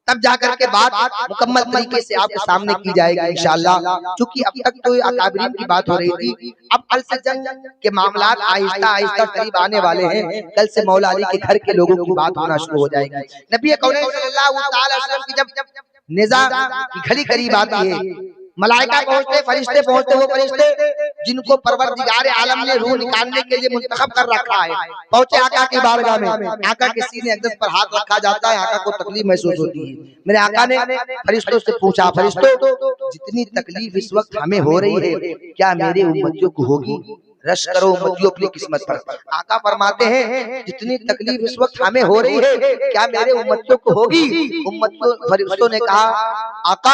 तब जाकर के बात मुकम्मल तरीके से आपके सामने की जाएगी इंशाअल्लाह। क्योंकि अब तक तो अकाबिरीन की बात हो रही थी, अब कल से जंग के मामलात आहिस्ता आहिस्ता करीब आने वाले हैं। कल से मौला अली के घर के लोगों की बात होना शुरू हो जाएगी। नबी कौन सल्लल्लाहु अलैहि वसल्लम की जब निज़ा की घड़ी करीब आती है, मलाइका पहुंचते, फरिश्ते पहुंचते, वो फरिश्ते जिनको परवरदिगार आलम ने रूह निकालने के लिए मुंतखब कर रखा है, पहुंचे आका की बारगाह में। आका के सीने अक़दस पर हाथ रखा जाता है, आका को तकलीफ महसूस होती है। मेरे आका ने फरिश्तों से पूछा, फरिश्तों जितनी तकलीफ इस वक्त हमें हो रही है, क्या मेरे उम्मतियों को होगी? रश करो उम्मतियों अपनी किस्मत पर। आका फरमाते हैं जितनी तकलीफ इस वक्त हमें हो रही है, क्या मेरे उम्मतियों को होगी? उम्मतियों फरिश्तों ने कहा, आका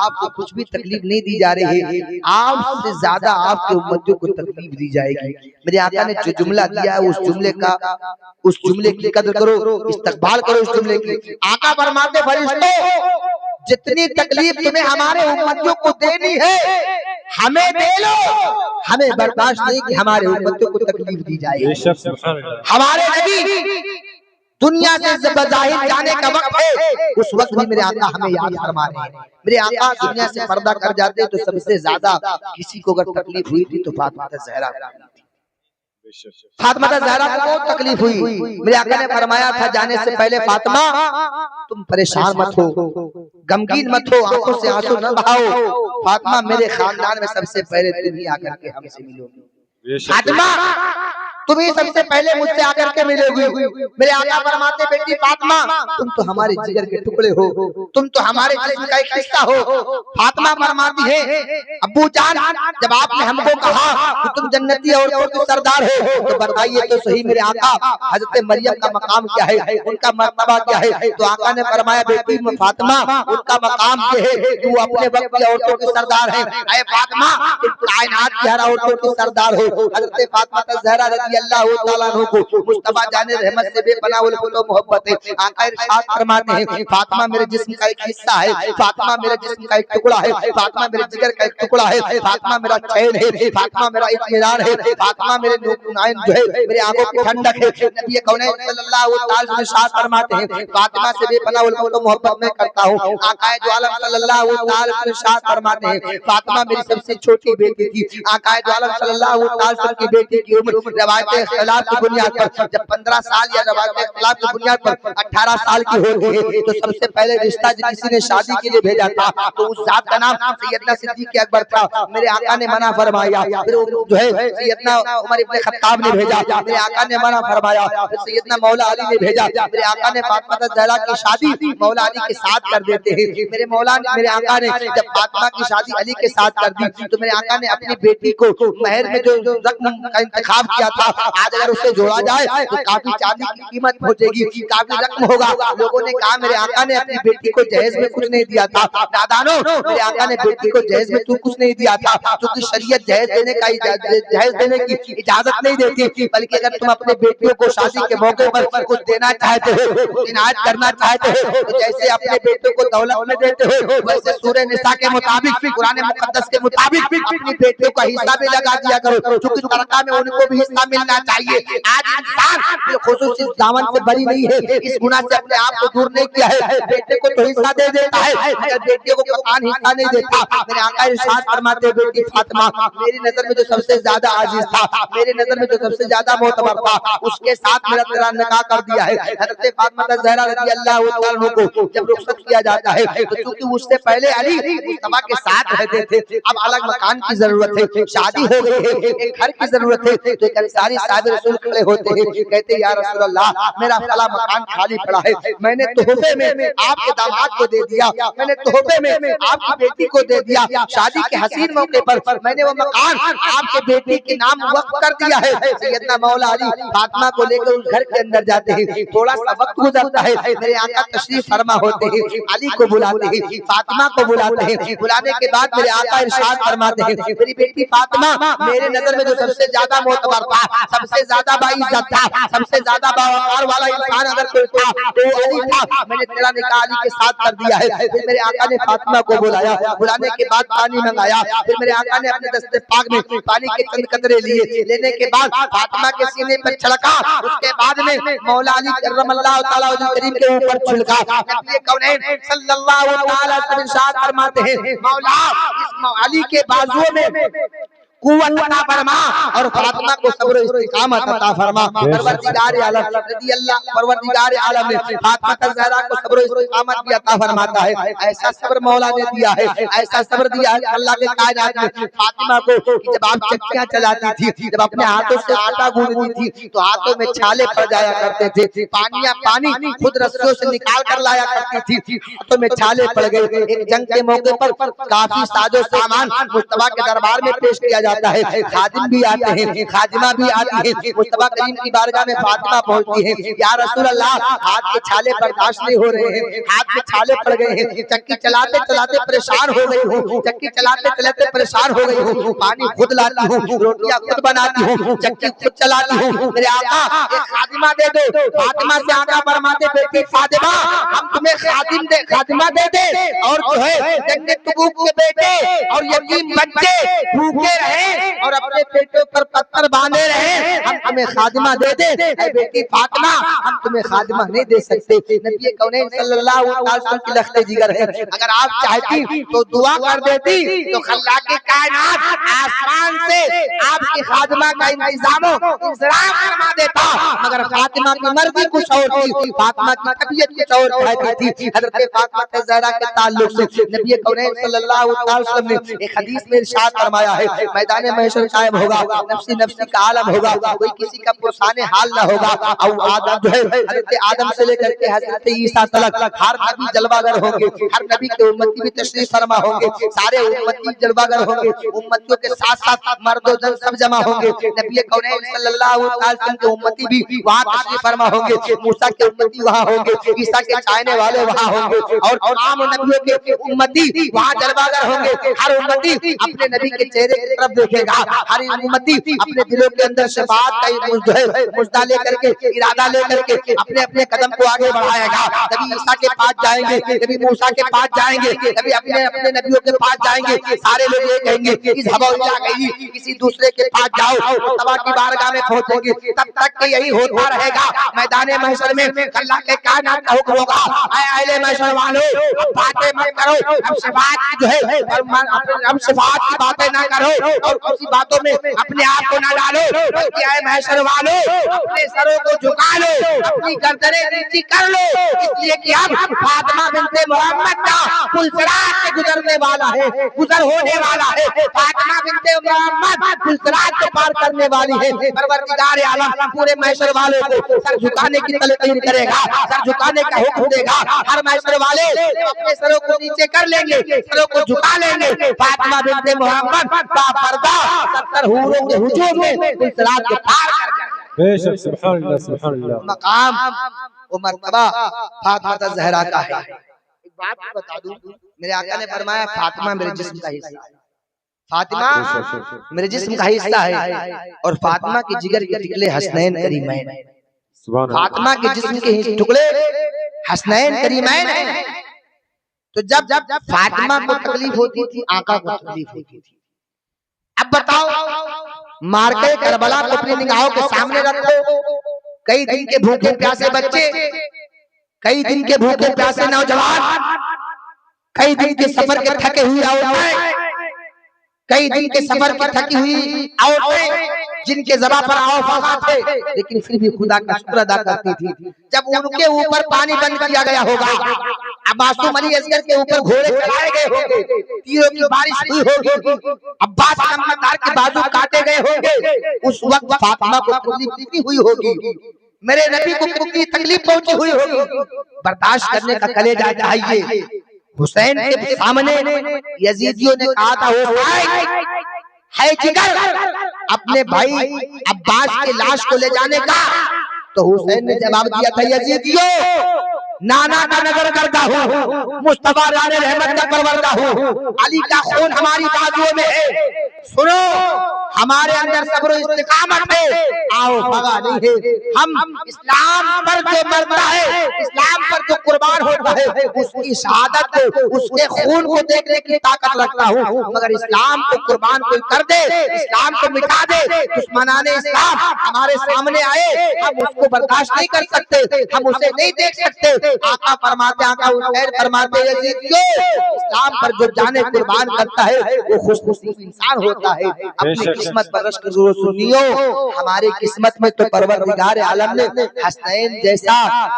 आपको कुछ भी तकलीफ नहीं दी जा रही है, आपसे ज्यादा आपके उम्मतियों को तकलीफ दी जाएगी। मेरे आका ने जो जुमला दिया है उस जुमले की कदर करो, इस्तकबाल करो उस जुमले की। आका फरमाते फरिश्तों जितनी तकलीफ तुम्हें हमारे उम्मतियों को देनी है हमें दे लो, हमें बर्दाश्त नहीं कि हमारे उम्मतियों को तकलीफ दी जाए। हमारे नबी दुनिया से बज़ाहिर जाने का वक्त है, उस वक्त भी मेरे आका हमें याद फरमा रहे हैं। मेरे आका दुनिया से पर्दा कर जाते तो सबसे ज्यादा किसी को अगर तकलीफ हुई थी तो फातिमा ज़हरा को बहुत तकलीफ हुई। मेरे आका ने फरमाया था जाने से पहले, फातिमा तुम परेशान मत हो, गमगीन मत हो, आंखों से आंसू न बहाओ। फातिमा मेरे खानदान में सबसे पहले तुम ही आकर के हमसे मिलोगी। फातिमा तुम ही सबसे पहले मुझसे आकर के मिलोगी। मेरे आका फरमाते बेटी फातिमा तुम तो हमारे जिगर के टुकड़े हो, तुम तो हमारे जिस्म का एक हिस्सा हो। फातिमा फरमाती है अब्बू जान जब आपने हमको कहा कि तुम जन्नती औरतों के सरदार हो तो बताइए तो सही मेरे आका हजरत मरियम का मकाम क्या है, उनका मर्तबा क्या है? तो आका ने फरमाया बेटी फातिमा उनका मकाम ये है तू अपने वक्त की औरतों के सरदार है। अरे फातिमा तुम कायनात की हर औरतों के सरदार हो। हजरत फातिमा ज़हरा रज़ी रज़ियल्लाहु ताला अन्हु को मुस्तफा जाने रहमत से बेपनाह उल्फत मोहब्बत है। आका इरशाद फरमाते हैं फातिमा मेरे जिस्म का एक हिस्सा है, फातिमा मेरे जिस्म का एक टुकड़ा है, फातिमा मेरे जिगर का एक टुकड़ा है, फातिमा मेरा चैन है, फातिमा मेरा इत्मीनान है, फातिमा मेरे नूर जो है मेरे आंखों की ठंडक है। नबी कौनैन सल्लल्लाहु अलैहि वसल्लम इरशाद फरमाते हैं फातिमा से बेपनाह उल्फत मोहब्बत मैं करता हूं। आका दो आलम सल्लल्लाहु अलैहि वसल्लम इरशाद फरमाते हैं फातिमा मेरी सबसे छोटी बेटी थी। आका दो आलम सल्लल्लाहु अलैहि वसल्लम की बेटी की उम्र रवायत इख्तिलाफ की बुनियाद पर जब 15 साल या रवायत इख्तिलाफ की बुनियाद पर 18 साल की होती है तो सबसे पहले रिश्ता किसी ने शादी के लिए भेजा था तो उस जात का नाम सैयदना सिद्दीक अकबर था। मेरे आका ने मना फरमाया, फिर जो है सैयदना उमर इब्ने खत्ताब ने भेजा, मेरे आका ने मना फरमाया, फिर सैयदना मौला अली ने भेजा। मेरे आका ने फातिमा ज़हरा की शादी मौला अली के साथ कर देते हैं। मेरे मौला ने मेरे आका ने जब फातिमा की शादी अली के साथ कर दी तो मेरे आका ने अपनी बेटी को महर में जो रकम का इंतखाब किया था आज अगर उसे जोड़ा जाए तो काफी चांदी की कीमत पहुंचेगी, काफी रकम होगा। लोगों ने कहा मेरे आका ने अपनी बेटी को जहेज में कुछ नहीं दिया था। नादानो मेरे आका ने बेटी को जहेज में तू कुछ नहीं दिया था क्योंकि शरीयत जहेज देने की इजाजत नहीं देती, बल्कि अगर तुम अपने बेटियों को शादी के मौके पर कुछ देना चाहते हो, इनायत करना चाहते हो तो जैसे अपने बेटों को दौलत में देते हो वैसे सूरह निसा के मुताबिक कुरान मुकद्दस के मुताबिक अपनी बेटियों का हिस्सा भी लगा दिया करो क्योंकि तरका में उनको भी हिस्सा मिलना चाहिए। आज इंसान खुसूसी दामन से बरी नहीं है, इस गुनाह से अपने आप को दूर नहीं किया है। बेटे को तो हिस्सा दे देता है मगर बेटे को कतान हिस्सा नहीं देता। मेरे आका इरशाद फरमाते हैं बेटी फातिमा मेरी नजर में जो सबसे ज्यादा अजीज था, मेरी नजर में जो सबसे ज्यादा मोतबर था, उसके साथ मेरा तेरा निकाह कर दिया है। हज़रत फातिमा ज़हरा रज़ियल्लाहु तआला अन्हा को जब रुखसत किया जाता है तो क्योंकि उससे पहले अली मुस्तफा के साथ रहते थे, अब अलग मकान की जरूरत है, शादी हो गई है, एक घर की जरूरत है, तो एक अंसारी साहिब रसूल खड़े होते हैं, कहते या रसूल अल्लाह मेरा फला मकान खाली पड़ा है, मैंने तोहफे में आपके दामाद को दे दिया, मैंने तोहफे में आपकी बेटी को दे दिया, शादी के हसीन मौके पर मैंने वो मकान आपके बेटी के नाम वक्फ कर दिया है। सैयदना मौला अली फातिमा को लेकर उस घर के अंदर जाते हैं, थोड़ा सा वक्त गुजरता है, मेरे आका तशरीफ फरमा होते हैं, अली को बुलाते हैं, फातिमा को बुलाते हैं, बुलाने के बाद मेरे आका इरशाद फरमाते हैं मेरी बेटी फातिमा मेरे नजर में जो सबसे ज्यादा मोतबर था, सबसे ज्यादा बाइज्जत था, सबसे ज्यादा बावकार वाला इंसान अगर कोई था तो अली था, मैंने तेरा निकाह अली के साथ कर दिया है। फिर मेरे आका ने फातिमा को बुलाया, बुलाने के बाद पानी मंगाया, फिर मेरे आका ने अपने दस्ते पाक में पानी के चंद कतरे लिए, लेने के बाद फातिमा के सीने पर छिड़का, उसके बाद में मौला अली करमल्लाहु ताला वजह करीम के ऊपर छिड़का। नबी कौनैन सल्लल्लाहु ताला अलैहि वसल्लम इरशाद फरमाते हैं मौला इस अली के बाजुओं में कुव्वत अता फरमा और फातिमा को सब्र और इस्तिकामत अता फरमा। परवरदिगार आलम परवरदिगार आलम ने फातिमा ज़हरा को सब्र और इस्तिकामत भी अता फरमाता है। ऐसा सब्र मौला ने दिया है, ऐसा सब्र दिया है अल्लाह के कायनात में फातिमा को कि जब आप चक्कियां चलाती थी, जब अपने हाथों से आटा गूंथती थी तो हाथों में छाले पड़ जाया करते थे, पानी खुद रस्सियों से निकाल कर लाया करती थी, हाथों में छाले पड़ गए। एक जंग के मौके पर काफी साजो सामान मुस्तफा के दरबार में पेश किया जाता है, खादिम भी आते हैं, खादिमा भी आती है, मुस्तफा करीम की बारगाह में फातिमा पहुंचती है, या रसूल अल्लाह हाथ के छाले बर्दाश्त नहीं हो रहे हैं, हाथ में छाले पड़ गए हैं, चक्की चलाते चलाते परेशान हो गई हूँ, चक्की चलाते चलाते परेशान हो गई हूँ, पानी खुद लाती हूँ, रोटियां खुद बनाती हूँ, चक्की खुद चलाती हूँ, मेरे आका एक खादिमा दे दो। फातिमा से आका फरमाते बेटी फातिमा हम तुम्हें खादिमा दे दे और जो है जंगे तबूक के बेटे और यतीम बच्चे भूखे रहे और अपने पेटों पर पत्थर बांधे रहे, हम तुम्हें खादिमा दे दे। बेटी फातिमा हम तुम्हें खादिमा नहीं दे सकते। नबी कौनैन सल्लल्लाहु अलैहि वसल्लम की लख्ते जिगर है, अगर आप चाहती तो दुआ कर देती तो खल्लाके कायनात आसमान से आपकी खादिमा का इंतजाम फरमा देता, मगर फातिमा की मर्जी कुछ और थी, फातिमा की तबीयत कुछ और कहती थी। हज़रत फातिमा ज़हरा के ताल्लुक से नबी कौनैन सल्लल्लाहु अलैहि वसल्लम ने एक हदीस में इरशाद फरमाया है मैदान महशर कायम होगा, नफ्सी नफ्सी का आलम होगा, कोई किसी का पुरसाने हाल ना होगा, और आदम जो है हज़रत आदम से लेकर के हज़रत ईसा तक हर नबी जलवागर होंगे, हर नबी के उम्मती भी तशरीफ फरमा होंगे, सारे उम्मती जलवागर होंगे, उम्मतियों के साथ साथ मर्द और जन सब जमा होंगे, नबी कौनैन सल्लल्लाहु अलैहि वसल्लम के उम्मती भी वहाँ तशरीफ फरमा होंगे, मूसा के उम्मती वहाँ होंगे, ईसा के चाहने वाले वहाँ होंगे और तमाम नबियों के उम्मती वहाँ जलवागर होंगे। हर उम्मती अपने नबी के चेहरे की तरफ देखेगा, हर उम्मती अपने दिलों के अंदर शफाअत का मुद्दा लेकर के, इरादा लेकर के अपने अपने कदम को आगे बढ़ाएगा। कभी ईसा के पास जाएंगे, कभी मूसा के पास जाएंगे, कभी अपने अपने नबियों के पास जाएंगे। सारे लोग ये कहेंगे इस हवा गई, किसी दूसरे के पास जाओ, तबा की बारगाह में पहुंचेंगे। तब तक के यही होता रहेगा। मैदान महशर में अल्लाह के कायनात का हुक्म होगा, ऐ अहले महशर वालों, अब बातें मत करो, अब शफाअत की जो है अब शफाअत की बातें ना करो और किसी बातों में अपने आप को ना डालो, बल्कि ऐ महशर वालों अपने सरों को झुका लो, अपनी गर्दनें नीची कर लो, इसलिए कि अब फातिमा बिन्ते मोहम्मद का पुलसरात से गुजरने वाला है, गुजर होने वाला है। फातिमा बिन्ते मोहम्मद पुलसरात को पार करने वाली है। परवरदिगार आलम पूरे महशर वालों को सर झुकाने की तलकीन करेगा, सर झुकाने का हुक्म देगा। हर महशर वाले अपने सरों को नीचे कर लेंगे, सरों को झुका लेंगे। फातिमा बिन्ते मोहम्मद का पर्दा 70 हूरों के हुजूम में पुलसरात को पार कर जाएगा। बेशक, सुभान अल्लाह, सुभान अल्लाह। मकाम वो मर्तबा फातिमा ज़हरा का है। एक बात बता दूं, मेरे आका ने फरमाया फातिमा मेरे जिस्म का हिस्सा है, फातिमा मेरे जिस्म का हिस्सा है और फातिमा के जिगर के टुकड़े हसनैन करीमैन है। फातिमा के जिस्म के टुकड़े हसनैन करीमैन है। तो जब जब फातिमा को तकलीफ होती थी, आका को तकलीफ होती थी। अब बताओ, मार्के करबला को अपनी निगाहों के सामने रखो, कई दिन के भूखे प्यासे बच्चे, कई दिन के भूखे प्यासे नौजवान, कई दिन के सफर के थके हुए औरतें, कई दिन के सफर की थकी हुई औरतें जिनके ज़बान पर आफा थे, लेकिन फिर भी खुदा का शुक्र अदा करती थी। जब उनके ऊपर पानी बंद किया गया होगा, अब मासूम अली असगर के ऊपर घोड़े चलाए गए होंगे, तीरों की बारिश हुई होगी, अब्बास नम्मतदार के बाजू काटे गए होंगे, उस वक्त फातिमा को तकलीफ कितनी हुई होगी, मेरे नबी को कितनी तकलीफ पहुंची हुई होगी। बर्दाश्त करने का कलेजा चाहिए। हुसैन के सामने यजीदियों ने कहा था, हुसैन है जिगर अपने भाई अब्बास के लाश को ले जाने का, तो हुसैन ने जवाब दिया था, यजीदियों नाना का नजर करता हूँ, मुस्तफा राने रहमत का परवरदा हूँ, अली का खून हमारी बाजुओं में है, सुनो हमारे अंदर सब्र इस्तिकामत है, आओ भगा नहीं है। हम इस्लाम पर जो मरता है, इस्लाम पर जो कुर्बान होता है, उसकी शहादत को, उसके खून को देखने की ताकत रखता हूँ, मगर इस्लाम को कुर्बान कोई कर दे, इस्लाम को मिटा दे, दुश्मनाने इस्लाम हमारे सामने आए, हम उसको बर्दाश्त नहीं कर सकते, हम उसे नहीं देख सकते। आका फरमाते, आका हुसैन फरमाते, यजीदियों इस्लाम पर जो जाने कुर्बान करता है वो खुशनसीब इंसान होता है। अपनी किस्मत पर रश्क ज़रूर सुनियो, हमारे किस्मत में तो परवरदिगार आलम ने हसनैन जैसा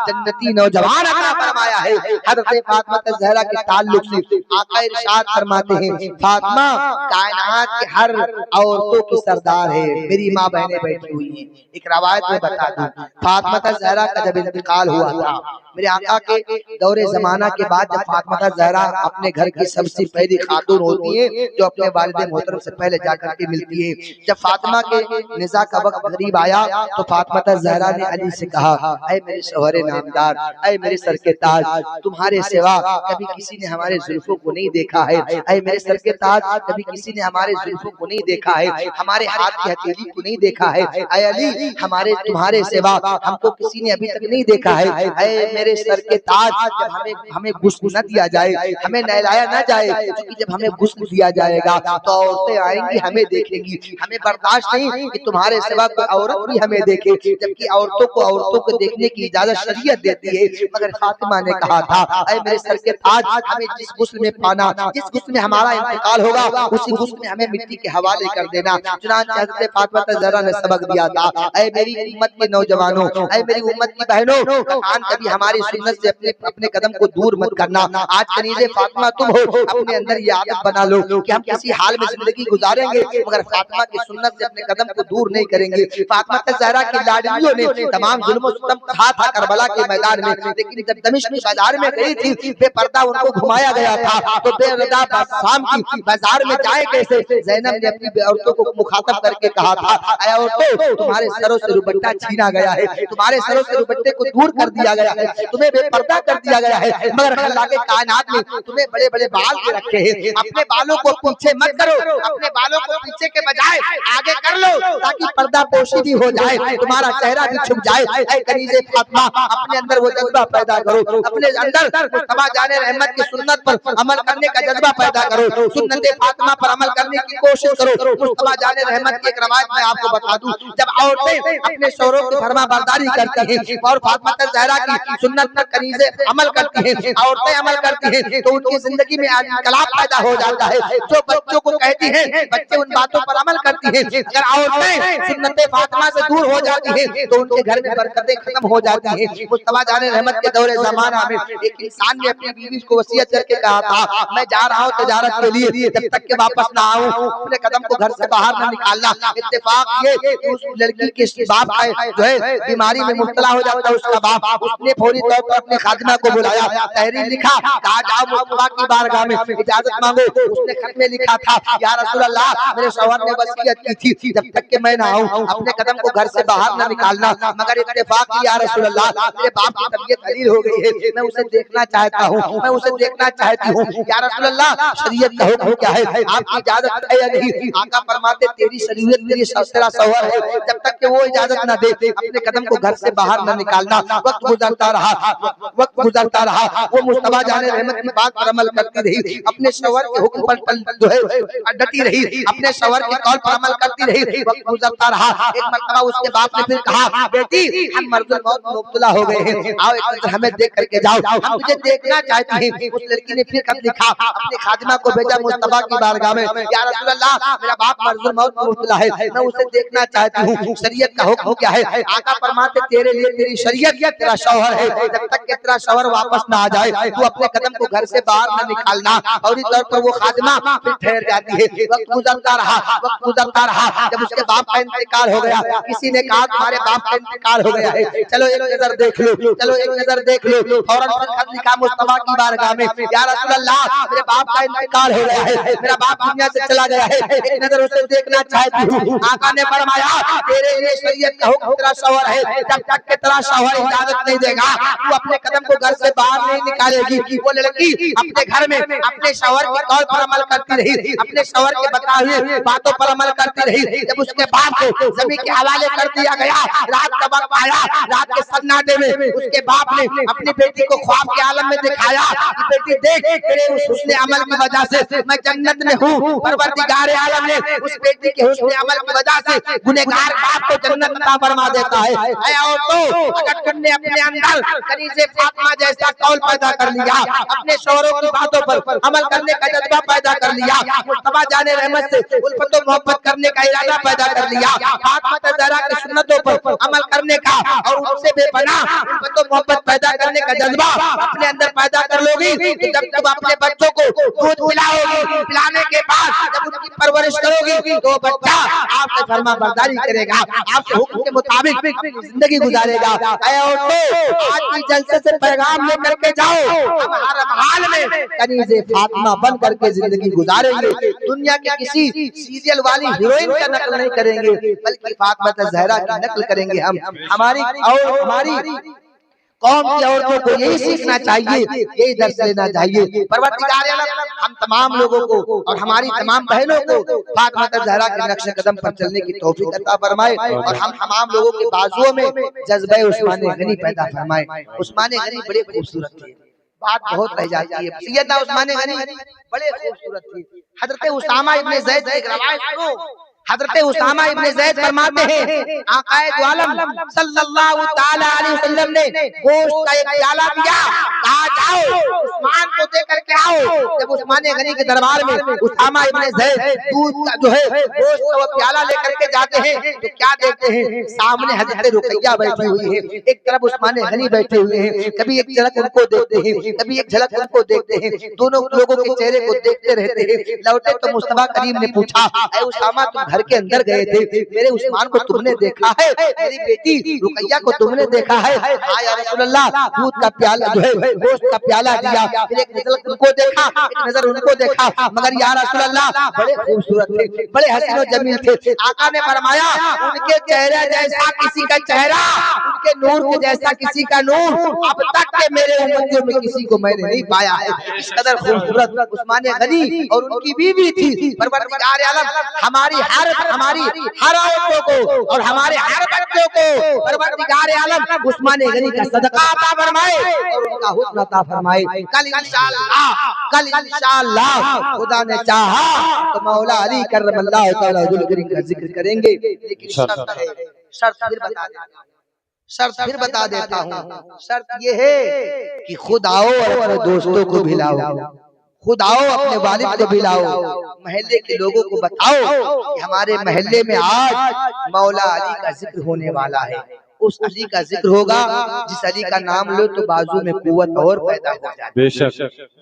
जन्नती नौजवान अता फरमाया है। हज़रत फातिमा ज़हरा के ताल्लुक से आका इरशाद फरमाते हैं, फातिमा कायनात के हर औरतों की सरदार है, मेरी माँ बहनें बैठी हुई हैं। एक रवायत में बता दूं, फातिमा ज़हरा का जब इंतकाल हुआ था, मेरे आका के दौरे जमाना के बाद जब फातिमा ज़हरा अपने घर की सबसे पहली खातून होती है जो अपने वालिद मोहतरम से पहले जाकर के मिलती है। जब फातिमा के निज़ा का वक्त करीब आया तो फातिमा ज़हरा ने अली से कहा, ऐ मेरे शौहरे नामदार, ऐ मेरे सर के ताज, तुम्हारे सिवा कभी किसी ने हमारे जुल्फों को नहीं देखा है, ऐ मेरे सर के ताज, कभी किसी ने हमारे जुल्फों को नहीं देखा है, हमारे हाथ की हथेली को नहीं देखा है, ऐ अली हमारे तुम्हारे सिवा हमको किसी ने अभी तक नहीं देखा है, ऐ मेरे सर के ताज, जब हमें गुस्ल न दिया जाए, हमें नहलाया न जाए, क्योंकि जब हमें गुस्ल दिया जाएगा तो औरतें आएंगी हमें देखेंगी, हमें बर्दाश्त नहीं कि तुम्हारे सिवा कोई औरत भी हमें देखे, जबकि औरतों को देखने की इजाजत शरीयत देती है। मगर फातिमा ने कहा था, ऐ मेरे सर के ताज, हमें जिस गुस्ल में पाना, जिस गुस्ल में हमारा इंतकाल होगा, उसी गुस्ल में हमें मिट्टी के हवाले कर देना। चुनांचे हज़रत फातिमा ज़हरा ने सबक दिया था, ऐ मेरी उम्मत के नौजवानों, ऐ मेरी उम्मत की बहनों, कफन कभी हमारे हमारी सुन्नत से अपने अपने कदम को दूर मत करना। आज कनीज़े फातिमा तुम हो, अपने अंदर ये आदत बना लो कि हम किसी हाल में जिंदगी गुजारेंगे मगर फातिमा की सुन्नत से अपने कदम को दूर नहीं करेंगे। फातिमा ज़हरा की लाडलियों ने तमाम जुल्म सितम सहा था करबला के मैदान में, लेकिन जब दमिश्क की बाजार में गई थी बेपर्दा उनको घुमाया गया था तो बेरदा शाम की बाजार में जाए कैसे? ज़ैनब ने अपनी औरतों को मुखातब करके कहा था, ऐ औरतों तुम्हारे सरों से दुपट्टा छीना गया है, तुम्हारे सरों से दुपट्टे को दूर कर दिया गया है, तुम्हें बेपर्दा कर दिया गया है, मगर अल्लाह के कायनात में तुम्हें बड़े बड़े बाल के रखे हैं। अपने बालों को पीछे मत करो, अपने बालों को पीछे के बजाय आगे कर लो ताकि पर्दा पोशी भी हो जाए, तुम्हारा चेहरा भी छुप जाए। ऐ कनीज़े फातिमा अपने अंदर वो जज्बा पैदा करो, अपने अंदर मुस्तफा जाने रहमत की सुन्नत पर अमल करने का जज्बा पैदा करो, सुन्नत फातिमा पर अमल करने की कोशिश करो। मुस्तफा जाने रहमत की एक रवायत मैं आपको बता दूं, जब औरतें अपने शौहरों की फरमाबरदारी करती हैं और फातिमा ज़हरा की सुन्नत पर कनीज़े अमल करती हैं, औरतें अमल करती हैं तो उनकी जिंदगी में इनकलाब पैदा हो जाता है। जो बच्चों को कहती हैं बच्चे उन बातों पर अमल करती हैं, अगर औरतें सुन्नत फातिमा से दूर हो जाती हैं तो उनके घर में बरकतें खत्म हो जाती हैं। मुस्तफा जाने रहमत के दौरे ज़माना में एक इंसान ने अपनी बीवी को वसीयत करके कहा था, मैं जा रहा हूँ तजारत के लिए, जब तक के वापस ना आऊं अपने कदम को घर से बाहर न निकालना। इत्तेफाक ये उस लड़की के बाप जो है बीमारी में मुब्तला हो जाता है, उसका बाप, उसने फौरी तौर पर अपने खादिमा को बुलाया, तहरीर लिखा, कहा जाओ मुस्तफा की बारगाह में इजाजत मांगो। उसने खत में लिखा था, या रसूल अल्लाह मेरे शौहर ने वसीयत की थी जब तक के मैं ना आऊं अपने कदम को घर से बाहर न निकालना, मगर इत्तेफाक या रसूल अल्लाह मेरे बाप की तबीयत हलील हो गई है, मैं उसे देखना चाहता हूँ, मैं उसे देखना चाहती हूँ। या रसूल अल्लाह शरीयत का हुक्म क्या है, आपकी इजाजत है या नहीं? आका फरमाते तेरी शरीयत मेरी तेरा शौहर है, जब तक कि वो इजाजत न दे अपने कदम को घर से बाहर न निकालना। वक्त गुजरता रहा, वो मुस्तफा जाने रहमत की बात पर अमल करती रही, अपने शौहर के हुक्म पर जो है डटी रही, अपने शौहर के कौल पर अमल करती रही। वक्त गुजरता रहा, एक मरतबा उसके बाप ने फिर कहा, बेटी हम मर्दुल मौत में मुब्तला हो गए हैं, आओ एक नजर हमें देख करके जाओ, हम तुझे देखना चाहते हैं। उस लड़की ने फिर खत लिखा, अपने खादिमा को भेजा मुस्तफा की बारगाह में, या रसूल अल्लाह मेरा बाप मर्दुल मौत में मुब्तला है, मैं उसे देखना चाहती हूँ, शरीयत का हुक्म क्या है? आका फरमाते तेरे लिए तेरी शरीयत तेरा शौहर है, जब तक कि तेरा शौहर वापस ना आ जाए तू अपने कदम को घर से बाहर न निकालना। और इस तौर पर वो खादिमा फिर ठहर जाती है। वक्त गुजरता रहा, जब उसके बाप का इंतकाल हो गया, किसी ने कहा तुम्हारे बाप का इंतकाल हो गया है, चलो एक नजर देख लो, चलो एक नजर देख लो। फौरन खत लिखा मुस्तफा की बारगाह में, या रसूल अल्लाह मेरे बाप का इंतकाल हो गया है, मेरा बाप दुनिया से चला गया है, एक नजर उसे देखना चाहती हूँ। आका ने फरमाया तेरे लिए शरीयत का हुक्म तेरा शौहर है, जब तक के तेरा शौहर इजाजत नहीं देगा तू अपने कदम को घर से बाहर नहीं निकालेगी। वो लड़की अपने घर में अपने शौहर के कौल पर अमल करती रही, अपने शौहर के बताए हुए बातों पर अमल करती रही। जब उसके बाप को जमीन के हवाले कर दिया गया, रात का वक्त आया, रात के सन्नाटे में उसके बाप ने अपनी बेटी को ख्वाब के आलम में दिखाया कि बेटी देख तेरे उस हुस्न अमल की वजह से मैं जन्नत में हूँ। परवरदिगार आलम ने उस बेटी के हुस्न अमल की वजह से गुनहगार बाप को जन्नत अता फरमा देता है। ऐ औरतों अगर तुमने अपने अंदर कनीज़े फातिमा जैसा कौल पैदा कर लिया, अपने शौहरों की बातों पर अमल करने का जज्बा पैदा कर लिया, मुस्तफा जाने रहमत से उल्फत और मोहब्बत करने का इरादा पैदा कर लिया, फातिमा ज़हरा की सुन्नतों पर अमल करने का और उनसे बेपनाह उल्फत और मोहब्बत पैदा करने का जज्बा अपने अंदर पैदा कर लोगी तो जब तुम अपने बच्चों को दूध पिलाओगी, पिलाने के बाद जब उनकी परवरिश करोगी तो बच्चा आपसे फरमाबरदारी करेगा, आपके हुक्म के मुताबिक जिंदगी गुजारेगा। ऐ औरतों आज की जलसे से पैगाम लेकर के जाओ, हम हर हाल में कनीज़े फातिमा बन करके जिंदगी गुजारेंगे। दुनिया के किसी सीरियल वाली हीरोइन का नकल नहीं करेंगे, बल्कि फातिमा ज़हरा की नकल करेंगे। हम हमारी कौम की औरतों को यही सीखना चाहिए, यही दर्स लेना चाहिए। परवरदिगार आलम हम तमाम लोगों को और हमारी तमाम बहनों को फातिमा ज़हरा के नक्शे कदम पर चलने की तौफीक अता फरमाए और हम तमाम लोगों के बाजुओं में जज्बे उस्माने गनी पैदा फरमाए। उस्माने गनी बड़े खूबसूरत थे, बात बहुत रह जाती है, सैयदना उस्माने गनी बड़े खूबसूरत थे। हजरत उसामा इब्ने ज़ैद की एक रवायत सुनो, हजरत उसामा इब्ने ज़ैद फरमाते हैं आकाए दो आलम सल्लल्लाहु ताला अलैहि वसल्लम ने गोश्त का एक प्याला दिया, कहा जाओ उस्मान को दे करके आओ। जब उस्मान गनी के दरबार में उसामा इब्ने ज़ैद दूध का जो है गोश्त का वो प्याला लेकर के जाते हैं तो क्या देखते हैं, सामने हजरत रुकैया बैठी हुई है, एक तरफ उस्मान गनी बैठे हुए हैं। कभी एक झलक उनको देखते हैं, कभी एक झलक उनको देखते हैं, दोनों लोगों के चेहरे को देखते रहते हैं। लौटे तो मुस्तफा करीम ने पूछा, ऐ उसामा तुम घर के अंदर गए थे, मेरे उस्मान को तुमने देखा है, मेरी बेटी रुकैया को तुमने देखा है? हाँ या रसूलल्लाह, दूध का प्याला जो है गोश्त का प्याला दिया, फिर एक नजर उनको देखा, एक नजर उनको देखा, मगर या रसूलल्लाह बड़े खूबसूरत थे, बड़े हसीन और जमील थे। आका ने फरमाया उनके चेहरे जैसा किसी का चेहरा, उनके नूर के जैसा किसी का नूर अब तक के मेरे उम्मतियों में किसी को मैंने नहीं पाया है। इस कदर खूबसूरत उस्मान गनी और उनकी बीवी थी। परवरदिगार आलम हमारी हर औरतों को और हमारे हर बच्चों को परवरदिगार आलम उस्मान गनी का सदका अता फरमाए और उनका हुस्न अता फरमाए। कल इंशाअल्लाह खुदा ने चाहा तो मौला अली करमल्लाहु तआला वजहहु का जिक्र करेंगे, लेकिन शर्त फिर बता देता हूँ। शर्त ये है कि खुद आओ और अपने दोस्तों को भी लाओ, खुद आओ अपने वालिद को भी लाओ, महल्ले के लोगों को बताओ कि हमारे महल्ले में आज मौला अली का जिक्र होने वाला है। उस अली का जिक्र होगा जिस अली का नाम लो तो बाजू में कुव्वत और पैदा हो जाती है, बेशक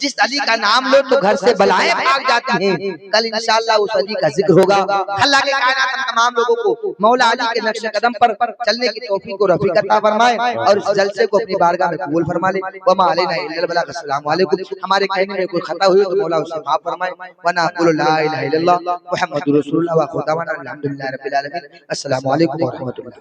जिस अली का नाम लो तो घर से बलाएं भाग जाती हैं। कल इंशाअल्लाह उस अली का जिक्र होगा। अल्लाह के कायनात हम तमाम लोगों को मौला अली के नक्शे कदम पर चलने की तौफीक और रफीक अता फरमाए और इस जलसे को अपनी बारगाह में कबूल फरमा ले। वमा अलैना इल्लल बलाग। अस्सलामु अलैकुम। हमारे कहने में कोई खता हुई तो मौला उसे माफ फरमाए। वना कुल ला इलाहा इल्लल्लाह मुहम्मदुर रसूलुल्लाह व खुदावना अल्हम्दुलिल्लाहि रब्बिल आलमीन। अस्सलामु अलैकुम व रहमतुल्लाह।